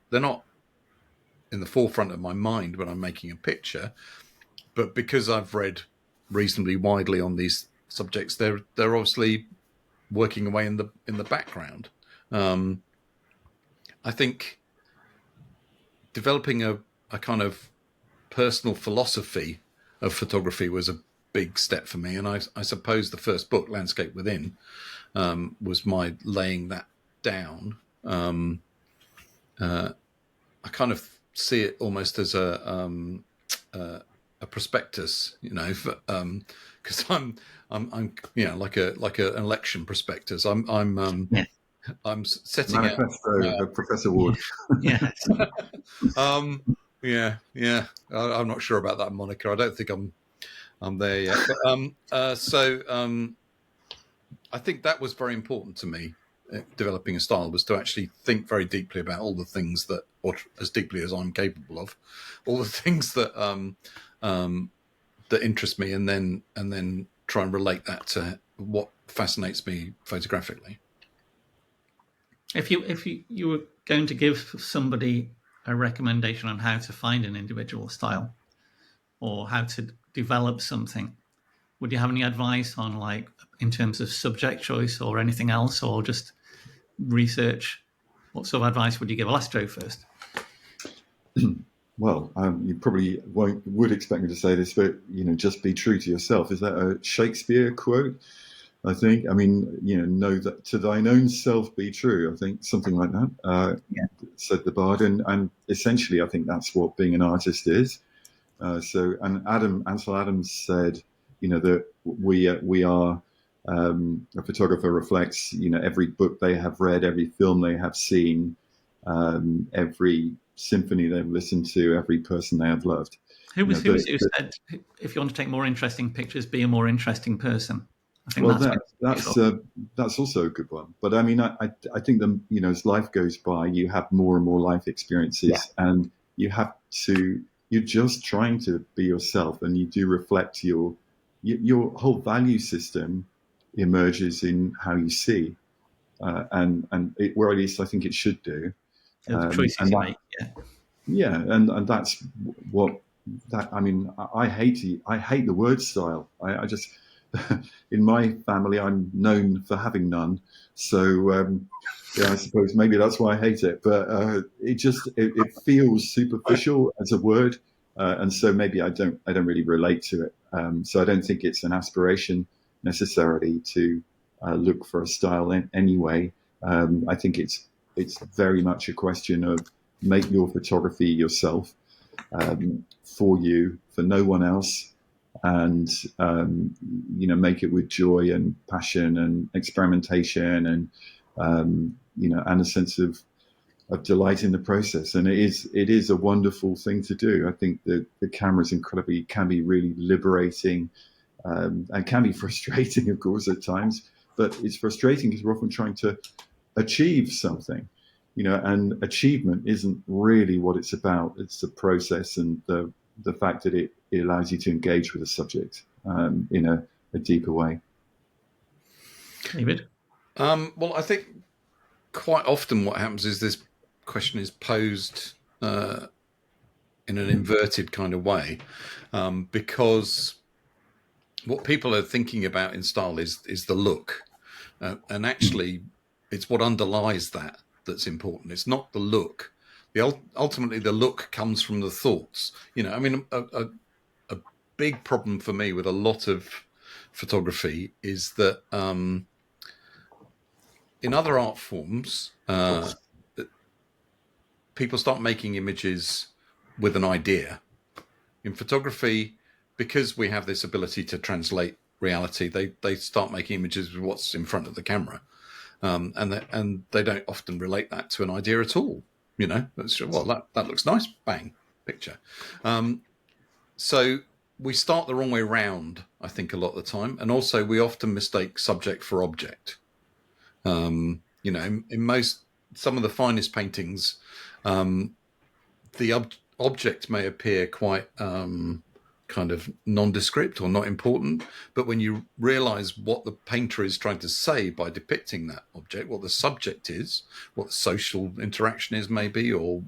in the forefront of my mind when I'm making a picture, but because I've read reasonably widely on these subjects, they're obviously working away in the background. I think developing a kind of personal philosophy of photography was a big step for me. And I suppose the first book, Landscape Within, was my laying that down. I kind of see it almost as a prospectus, because I'm like an election prospectus. I'm setting Manifesto out. of Professor Ward. Yes. Yeah. I'm not sure about that moniker. I don't think I'm there yet. But, I think that was very important to me. Developing a style was to actually think very deeply about all the things that, or as deeply as I'm capable of, all the things that that interest me, and then try and relate that to what fascinates me photographically. If you were going to give somebody a recommendation on how to find an individual style or how to develop something, would you have any advice on, like, in terms of subject choice or anything else, or just research? What sort of advice would you give? Well, let's go first. Well, you probably would expect me to say this, but just be true to yourself. Is that a Shakespeare quote? I think. I mean, know that to thine own self be true. I think something like that. Said the bard, and essentially, I think that's what being an artist is. And Ansel Adams said, that we are. A photographer reflects, every book they have read, every film they have seen, every symphony they've listened to, every person they have loved. Who said, if you want to take more interesting pictures, be a more interesting person? I think that's also a good one. But I mean, I think as life goes by, you have more and more life experiences, and you're just trying to be yourself, and you do reflect your whole value system emerges in how you see, and or at least I think it should do. The choices you make, and that's what that. I mean, I hate the word style. I just in my family, I'm known for having none. So I suppose maybe that's why I hate it. But it feels superficial as a word, and so maybe I don't really relate to it. So I don't think it's an aspiration necessarily to look for a style anyway. I think it's very much a question of make your photography yourself, for you, for no one else, and make it with joy and passion and experimentation, and and a sense of delight in the process. And it is a wonderful thing to do. I think that the camera is can be really liberating, and can be frustrating, of course, at times. But it's frustrating because we're often trying to achieve something, and achievement isn't really what it's about. It's the process and the fact that it allows you to engage with the subject in a deeper way. David? Well, I think quite often what happens is this question is posed in an inverted kind of way, because what people are thinking about in style is the look, and actually it's what underlies that that's important. It's not the look. Ultimately the look comes from the thoughts. I mean, a big problem for me with a lot of photography is that in other art forms, people start making images with an idea. In photography, because we have this ability to translate reality, they start making images with what's in front of the camera, and they don't often relate that to an idea at all. That's, well, that looks nice, bang, picture. So we start the wrong way round, I think, a lot of the time, and also we often mistake subject for object. In some of the finest paintings, the object may appear quite kind of nondescript or not important, but when you realize what the painter is trying to say by depicting that object, what the subject is, what the social interaction is maybe, or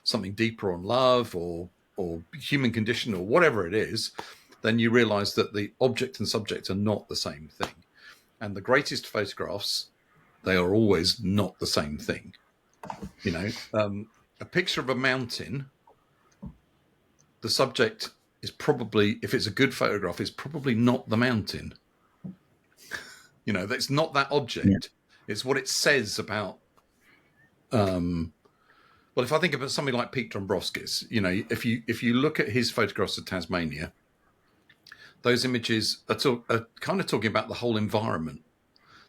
something deeper on love or human condition or whatever it is, then you realize that the object and subject are not the same thing. And the greatest photographs, they are always not the same thing. A picture of a mountain, the subject is probably, if it's a good photograph, is probably not the mountain. That's not that object. Yeah. It's what it says about. Well, if I think about something like Pete Dombrovskis, if you look at his photographs of Tasmania, those images are kind of talking about the whole environment.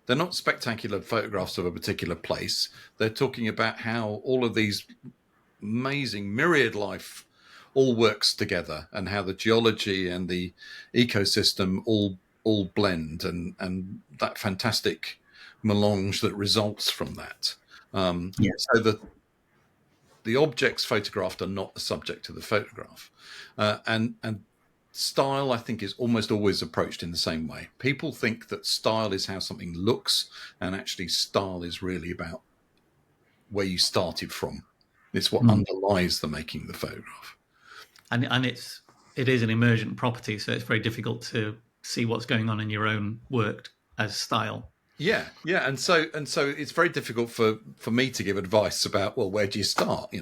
They're not spectacular photographs of a particular place. They're talking about how all of these amazing myriad life all works together, and how the geology and the ecosystem all blend, and that fantastic melange that results from that. So the objects photographed are not the subject of the photograph, and style, I think, is almost always approached in the same way. People think that style is how something looks, and actually style is really about where you started from. It's what underlies the making of the photograph. And it is an emergent property, so it's very difficult to see what's going on in your own work as style. Yeah, and so it's very difficult for me to give advice about, well, where do you start?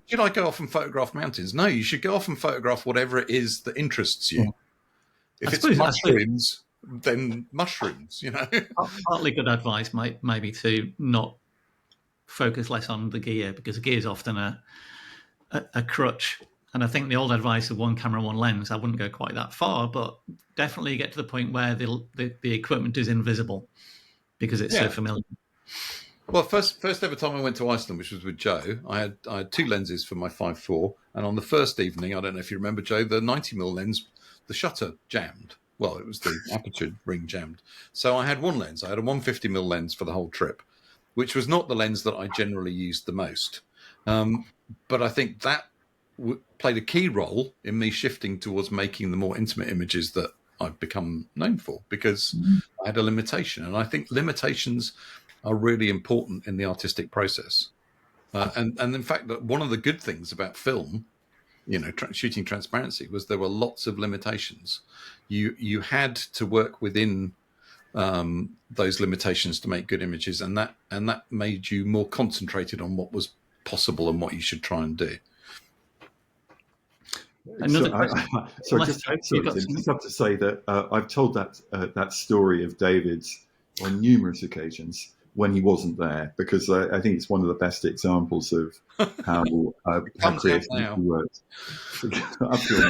Should I go off and photograph mountains? No, you should go off and photograph whatever it is that interests you. If it's mushrooms, then mushrooms. Partly good advice might be to not focus less on the gear, because gear is often a crutch. And I think the old advice of one camera, one lens, I wouldn't go quite that far, but definitely get to the point where the equipment is invisible because it's so familiar. Well, first ever time I went to Iceland, which was with Joe, I had two lenses for my 5.4, and on the first evening, I don't know if you remember, Joe, the 90mm lens, the shutter jammed. Well, it was the aperture ring jammed. So I had one lens. I had a 150mm lens for the whole trip, which was not the lens that I generally used the most. But I think that played a key role in me shifting towards making the more intimate images that I've become known for, because I had a limitation. And I think limitations are really important in the artistic process. And in fact, one of the good things about film, shooting transparency, was there were lots of limitations. You had to work within those limitations to make good images, and that made you more concentrated on what was possible and what you should try and do. I just have to say that I've told that story of David's on numerous occasions when he wasn't there, because I think it's one of the best examples of how creativity works. Up till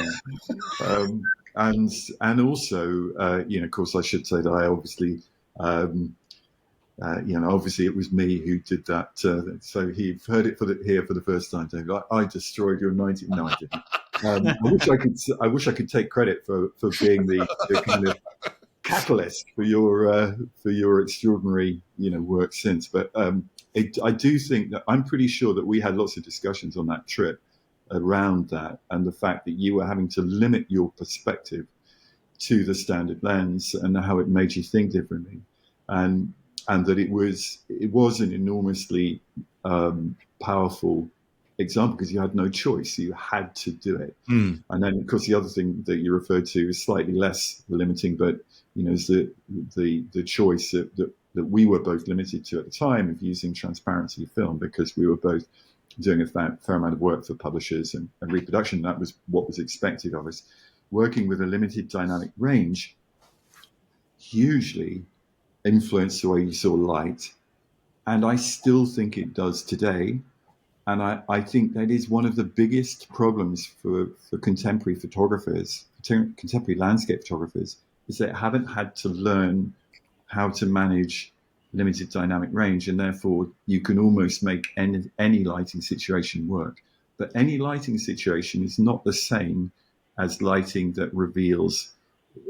now. And also, of course, I should say that I obviously Obviously it was me who did that. So you've heard it here for the first time, David. I destroyed your 1990. I wish I could take credit for being the kind of catalyst for your extraordinary work since. But I do think that I'm pretty sure that we had lots of discussions on that trip around that, and the fact that you were having to limit your perspective to the standard lens and how it made you think differently, and that it was an enormously powerful example because you had no choice. You had to do it. And then, of course, the other thing that you referred to is slightly less limiting, but is the choice that we were both limited to at the time of using transparency film, because we were both doing a fair amount of work for publishers and reproduction. That was what was expected of us. Working with a limited dynamic range hugely influenced the way you saw light, and I still think it does today. And I think that is one of the biggest problems for contemporary photographers, contemporary landscape photographers, is they haven't had to learn how to manage limited dynamic range, and therefore you can almost make any lighting situation work. But any lighting situation is not the same as lighting that reveals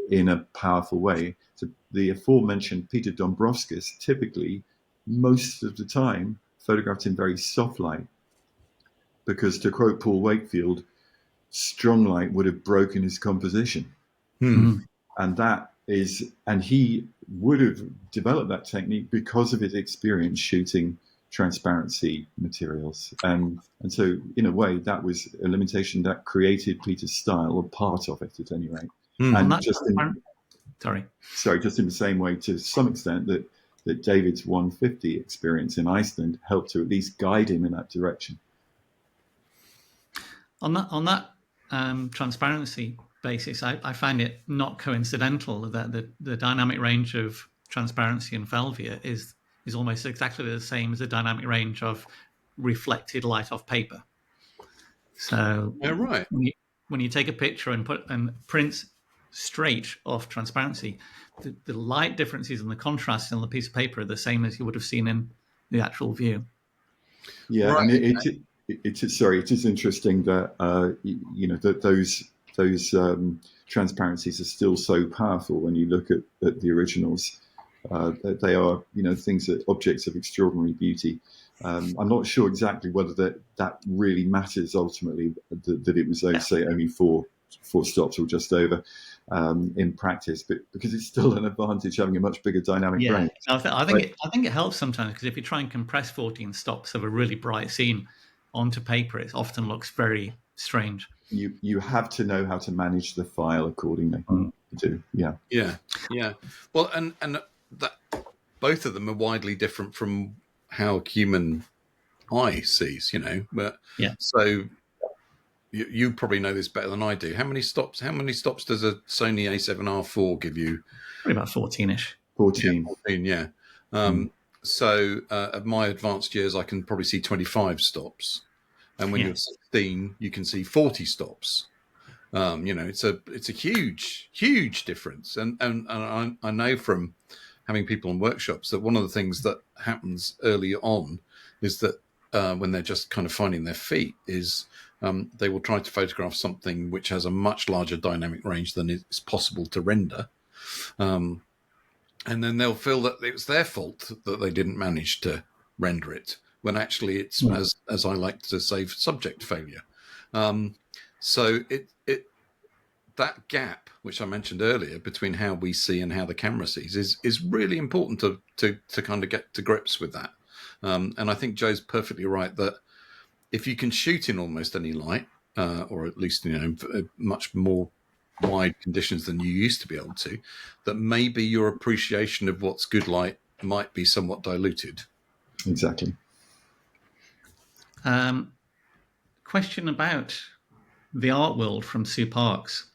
in a powerful way. So the aforementioned Peter Dombrovskis typically, most of the time, photographed in very soft light, because, to quote Paul Wakefield, strong light would have broken his composition. And he would have developed that technique because of his experience shooting transparency materials. And so, in a way, that was a limitation that created Peter's style, or part of it at any rate. And just in the same way, to some extent, that David's 150 experience in Iceland helped to at least guide him in that direction. On that transparency basis, I find it not coincidental that the dynamic range of transparency in Velvia is almost exactly the same as the dynamic range of reflected light off paper. So when you take a picture and print straight off transparency, the light differences and the contrast on the piece of paper are the same as you would have seen in the actual view. Yeah, right. And it is interesting that that those transparencies are still so powerful when you look at the originals. They are things that objects of extraordinary beauty. I'm not sure exactly whether that really matters ultimately, that it was say only four stops or just over in practice, but because it's still an advantage having a much bigger dynamic range. I think it helps sometimes, because if you try and compress 14 stops of a really bright scene onto paper, it often looks very strange. You have to know how to manage the file accordingly. Yeah. Well, and that both of them are widely different from how human eye sees. But so you probably know this better than I do. How many stops does a Sony A7R4 give you? Probably about 14-ish. 14. Yeah. So at my advanced years, I can probably see 25 stops. And when you're 16, you can see 40 stops. It's a huge difference. And I know from having people in workshops that one of the things that happens early on is that when they're just kind of finding their feet is they will try to photograph something which has a much larger dynamic range than is possible to render. And then they'll feel that it's their fault that they didn't manage to render it, when actually it's, as I like to say, subject failure. So that gap, which I mentioned earlier, between how we see and how the camera sees, is really important to kind of get to grips with that. And I think Joe's perfectly right that if you can shoot in almost any light, or at least much more wide conditions than you used to be able to, that maybe your appreciation of what's good light might be somewhat diluted. Exactly. Question about the art world from Sue Parks.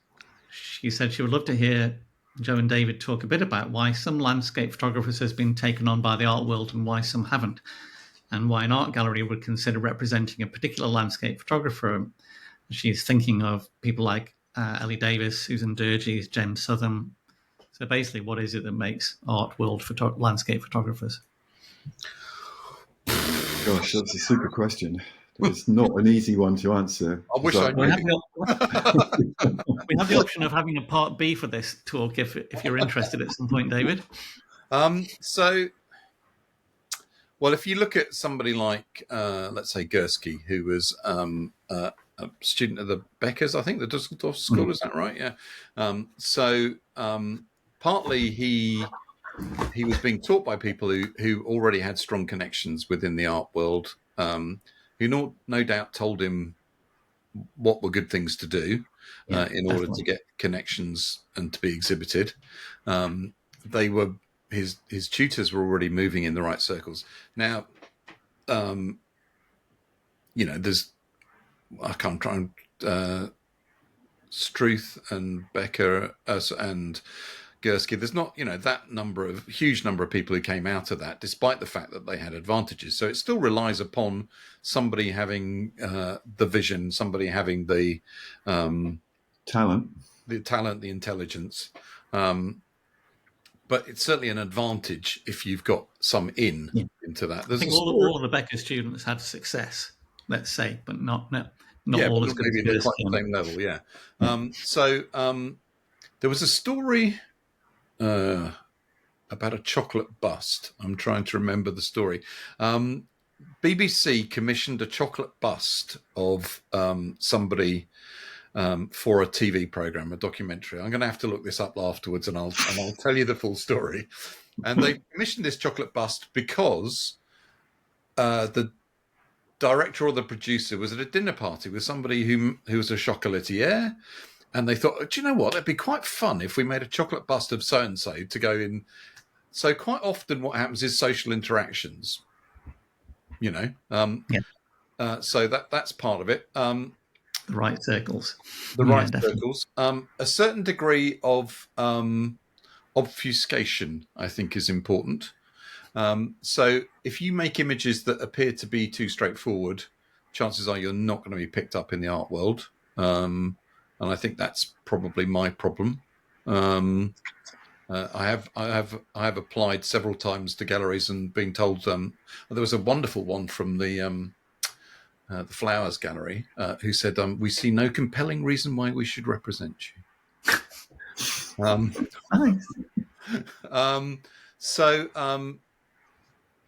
She said she would love to hear Joe and David talk a bit about why some landscape photographers has been taken on by the art world and why some haven't, and why an art gallery would consider representing a particular landscape photographer. She's thinking of people like Ellie Davis, Susan Durgee, Jen Southam. So basically, what is it that makes art world landscape photographers? Gosh, that's a super question. It's not an easy one to answer. I wish I We have, knew. we have the option of having a part B for this talk if you're interested at some point, David. So, well, if you look at somebody like, let's say, Gursky, who was a student of the Beckers, I think, the Dusseldorf School, is that right? Yeah. Partly he was being taught by people who already had strong connections within the art world, who no doubt told him what were good things to do in order to get connections and to be exhibited. They were his tutors were already moving in the right circles. Now, there's I can't try and Struth and Becker and Gursky. There's not that huge number of people who came out of that, despite the fact that they had advantages. So it still relies upon somebody having the vision, somebody having the talent, the intelligence. But it's certainly an advantage if you've got some into that. I think all of the Becker students had success, let's say, but not all as good as maybe quite the same level. Yeah. There was a story about a chocolate bust. I'm trying to remember the story. BBC commissioned a chocolate bust of somebody for a TV program, a documentary. I'm going to have to look this up afterwards, and I'll tell you the full story. And they commissioned this chocolate bust because the director or the producer was at a dinner party with somebody who was a chocolatier, and they thought, do you know what? It'd be quite fun if we made a chocolate bust of so and so to go in. So quite often, what happens is social interactions. So that's part of it. The right circles. The right circles. A certain degree of obfuscation, I think, is important. So if you make images that appear to be too straightforward, chances are you're not going to be picked up in the art world. And I think that's probably my problem. I have applied several times to galleries and been told there was a wonderful one from the Flowers Gallery who said, "We see no compelling reason why we should represent you."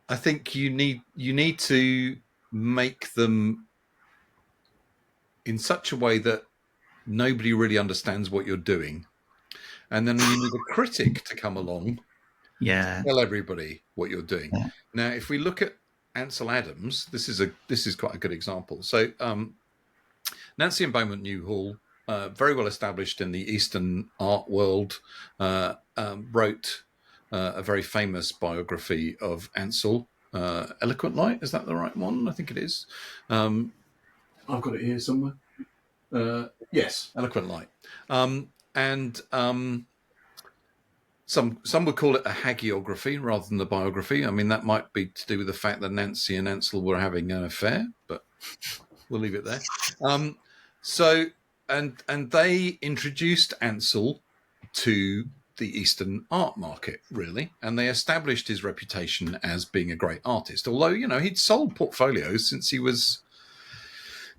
I think you need to make them in such a way that nobody really understands what you're doing, and then you need a critic to come along, tell everybody what you're doing. Yeah. Now, if we look at Ansel Adams, this is quite a good example. So Nancy and Beaumont Newhall, very well established in the Eastern art world, wrote a very famous biography of Ansel, Eloquent Light. Is that the right one? I think it is. I've got it here somewhere. Yes, Eloquent Light. Some would call it a hagiography rather than the biography. I mean, that might be to do with the fact that Nancy and Ansel were having an affair, but we'll leave it there. And they introduced Ansel to the Eastern art market, really, and they established his reputation as being a great artist. Although, he'd sold portfolios since he was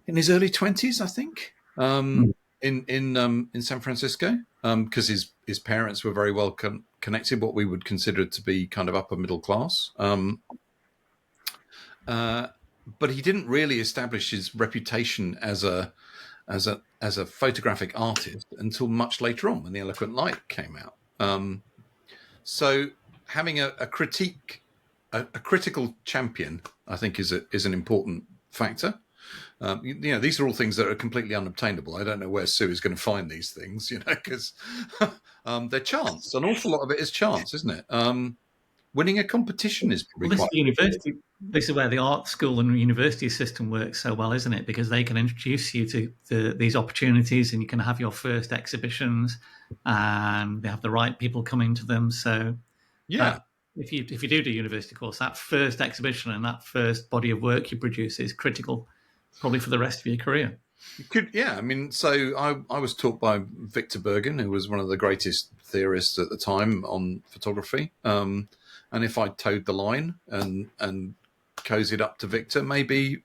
in his early 20s, I think, in San Francisco, because his parents were very well connected, what we would consider to be kind of upper middle class. But he didn't really establish his reputation as a photographic artist until much later on when The Eloquent Light came out. So having a critical champion, I think, is an important factor. These are all things that are completely unobtainable. I don't know where Sue is going to find these things, because they're chance. An awful lot of it is chance, isn't it? Winning a competition is probably quite... This is where the art school and university system works so well, isn't it? Because they can introduce you to these opportunities, and you can have your first exhibitions, and they have the right people coming to them. So, yeah, if you do university course, that first exhibition and that first body of work you produce is critical, probably for the rest of your career. I mean, so I was taught by Victor Bergen, who was one of the greatest theorists at the time on photography. and if I towed the line and cozied up to Victor, maybe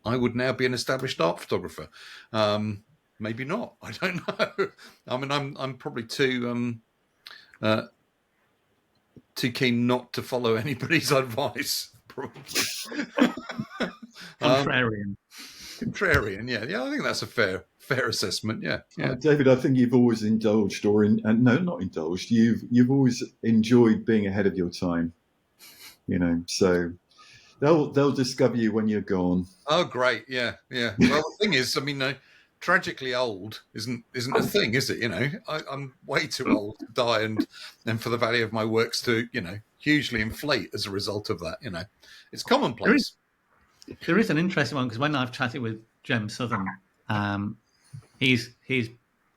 I would now be an established art photographer. Maybe not. I don't know. I mean, I'm probably too keen not to follow anybody's advice. Probably. Contrarian. Contrarian, yeah. I think that's a fair assessment. Yeah. David, I think you've always indulged, no, not indulged. You've always enjoyed being ahead of your time. So they'll discover you when you're gone. Oh, great. Yeah. Well, the thing is, I mean, tragically old isn't a thing, is it? I'm way too old to die, and for the value of my works to, hugely inflate as a result of that. It's commonplace. There is an interesting one, because when I've chatted with Jem Southern, he's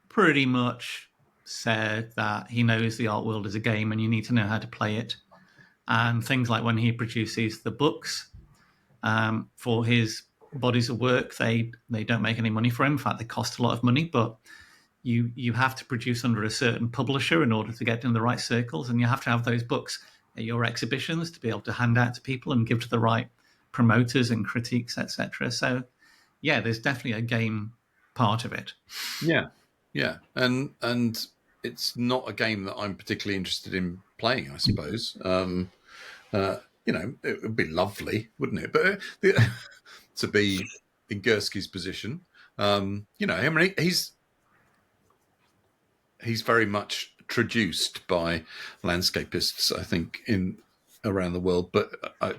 pretty much said that he knows the art world is a game and you need to know how to play it. And things like when he produces the books for his bodies of work, they don't make any money for him. In fact, they cost a lot of money, but you have to produce under a certain publisher in order to get in the right circles, and you have to have those books at your exhibitions to be able to hand out to people and give to the right promoters and critiques, etc. So yeah, there's definitely a game part of it. Yeah and it's not a game that I'm particularly interested in playing, I suppose. It would be lovely, wouldn't it? But to be in Gursky's position, I mean, he's very much traduced by landscapists, I think, in around the world. But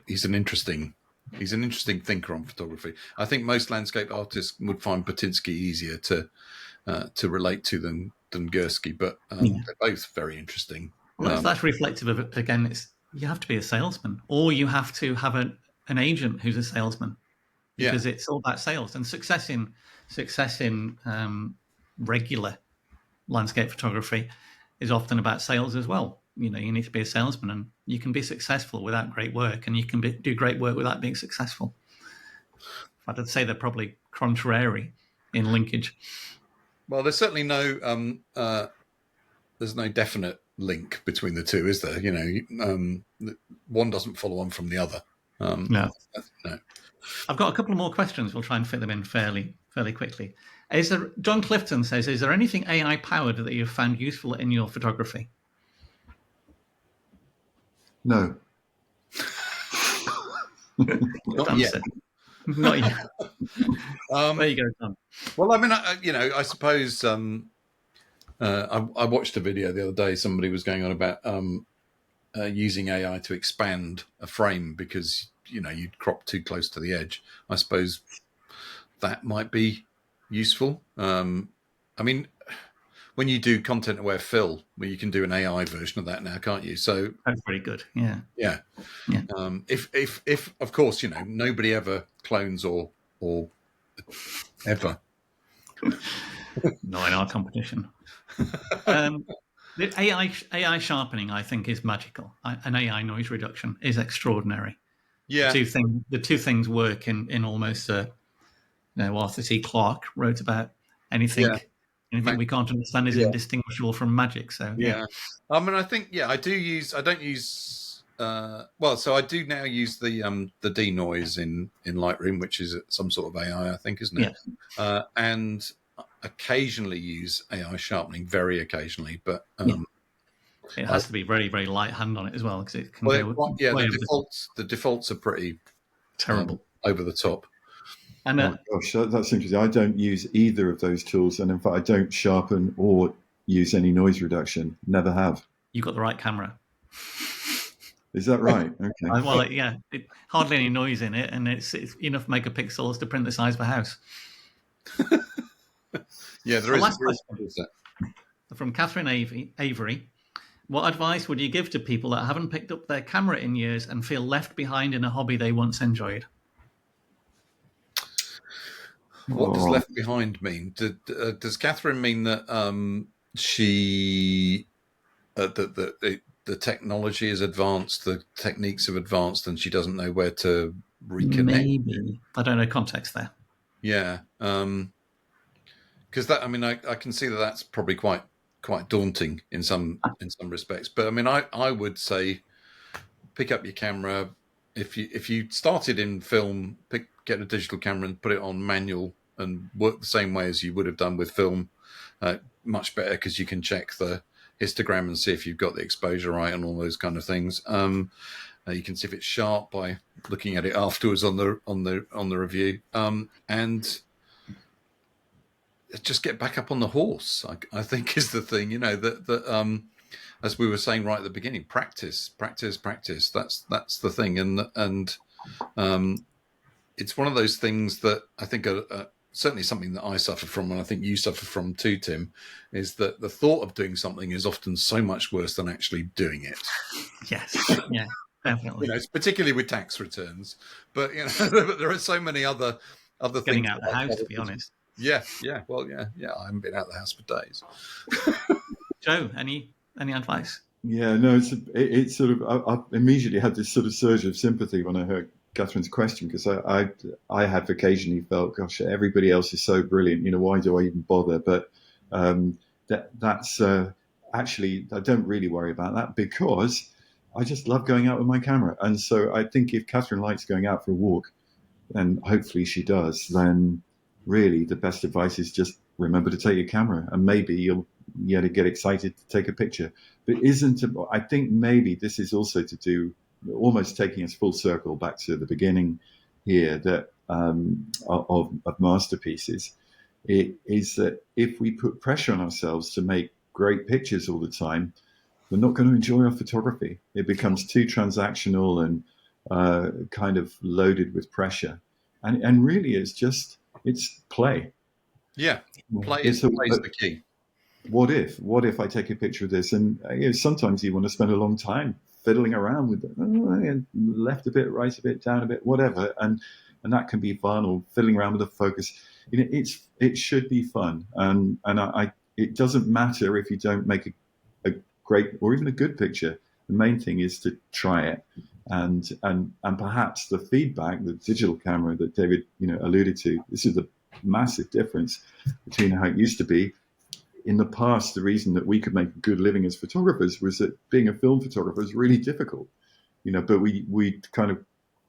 he's an interesting thinker on photography. I think most landscape artists would find Butinsky easier to relate to than Gursky, but they're both very interesting. Well, that's reflective of it. Again, you have to be a salesman, or you have to have an agent who's a salesman, because it's all about sales. And success in regular landscape photography is often about sales as well. You need to be a salesman, and you can be successful without great work, and you can do great work without being successful. I'd say they're probably contrary in linkage. Well, there's certainly no there's no definite link between the two, is there? One doesn't follow on from the other. No. I've got a couple more questions. We'll try and fit them in fairly quickly. John Clifton says, is there anything AI powered that you've found useful in your photography? No. Not yet. Not yet. There you go, Tom. Well, I mean, I suppose I watched a video the other day. Somebody was going on about using AI to expand a frame because you'd crop too close to the edge. I suppose that might be useful. I mean, when you do content-aware fill, well, you can do an AI version of that now, can't you? So that's very good. Yeah. If of course, nobody ever clones or ever. Not in our competition. The AI sharpening, I think, is magical. And AI noise reduction is extraordinary. Yeah. The two things work in almost. Arthur C. Clarke wrote about anything. Yeah. Anything we can't understand is indistinguishable from magic. So I mean, I think I do use. I don't use. So I do now use the denoise in Lightroom, which is some sort of AI, I think, isn't it? Yeah. And occasionally use AI sharpening, very occasionally, but it has to be very, very light hand on it as well, because it can the defaults are pretty terrible, over the top. And gosh, that's interesting. I don't use either of those tools, and in fact, I don't sharpen or use any noise reduction. Never have. You've got the right camera. Is that right? Okay. Well, hardly any noise in it, and it's enough megapixels to print the size of a house. Yeah, there is. Last question from Catherine Avery. What advice would you give to people that haven't picked up their camera in years and feel left behind in a hobby they once enjoyed? What does left behind mean? Does Catherine mean that she the technology is advanced, the techniques have advanced, and she doesn't know where to reconnect? Maybe. I don't know context there. Yeah, because I can see that that's probably quite daunting in some respects. But I mean, I would say pick up your camera. If you started in film, get a digital camera and put it on manual and work the same way as you would have done with film. Much better because you can check the histogram and see if you've got the exposure right and all those kind of things. You can see if it's sharp by looking at it afterwards on the review, and just get back up on the horse. I think is the thing. That as we were saying right at the beginning, practice. That's the thing, and it's one of those things that I think certainly something that I suffer from, and I think you suffer from too, Tim, is that the thought of doing something is often so much worse than actually doing it. Yes, yeah, definitely. It's particularly with tax returns, but but there are so many other Getting things. out of the house, to be honest. Yeah. Well, yeah. I haven't been out of the house for days. Joe, any advice? Yeah, no, it's sort of. I immediately had this sort of surge of sympathy when I heard Catherine's question, because I have occasionally felt, gosh, everybody else is so brilliant. Why do I even bother? But that's actually, I don't really worry about that, because I just love going out with my camera. And so I think if Catherine likes going out for a walk, and hopefully she does, then really the best advice is just remember to take your camera, and maybe you'll get excited to take a picture. But I think maybe this is also to do, almost taking us full circle back to the beginning here, that of masterpieces, it is that if we put pressure on ourselves to make great pictures all the time, we're not going to enjoy our photography. It becomes too transactional and kind of loaded with pressure. And really, it's play. Yeah, play is the key. What if I take a picture of this? And sometimes you want to spend a long time fiddling around with it, left a bit, right a bit, down a bit, whatever, and that can be fun, or fiddling around with the focus. It should be fun, and it doesn't matter if you don't make a great or even a good picture. The main thing is to try it, and perhaps the feedback, the digital camera that David alluded to. This is the massive difference between how it used to be. In the past, the reason that we could make a good living as photographers was that being a film photographer is really difficult, but we kind of,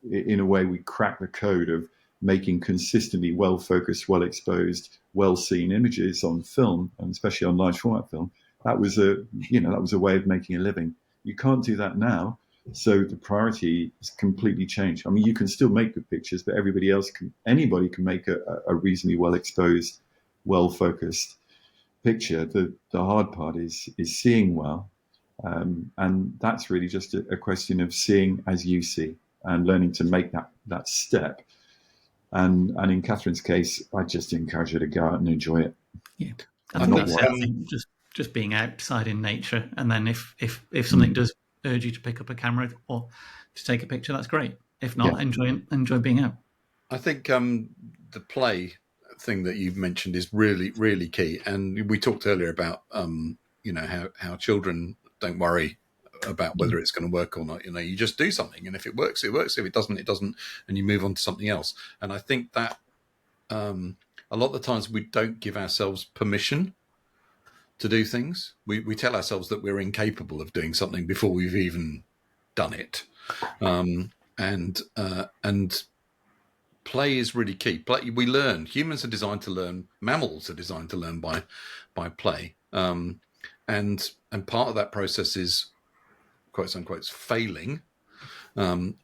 in a way, we cracked the code of making consistently well-focused, well-exposed, well-seen images on film, and especially on large format film. That was a way of making a living. You can't do that now. So the priority is completely changed. I mean, you can still make good pictures, but anybody can make a reasonably well-exposed, well-focused picture. The hard part is seeing well, and that's really just a question of seeing as you see and learning to make that step. And in Catherine's case, I just encourage her to go out and enjoy it. Yeah, I think that's it. Just being outside in nature, and then if something does urge you to pick up a camera or to take a picture, that's great. If not, enjoy being out. I think the play thing that you've mentioned is really, really key. And we talked earlier about how children don't worry about whether it's going to work or not. You just do something, and if it works, it works. If it doesn't, it doesn't, and you move on to something else. And I think that a lot of the times we don't give ourselves permission to do things. We tell ourselves that we're incapable of doing something before we've even done it. And play is really key. We learn. Humans are designed to learn. Mammals are designed to learn by play. And part of that process is, quotes unquote, failing. But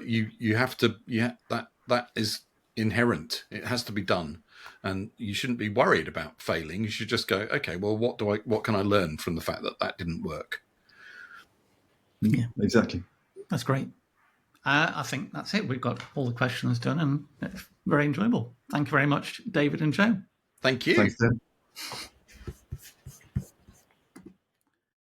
you have to. That is inherent. It has to be done. And you shouldn't be worried about failing. You should just go, okay, well, what can I learn from the fact that didn't work? Yeah, exactly. That's great. I think that's it. We've got all the questions done, and it's very enjoyable. Thank you very much, David and Joe. Thank you. Thanks, Tim.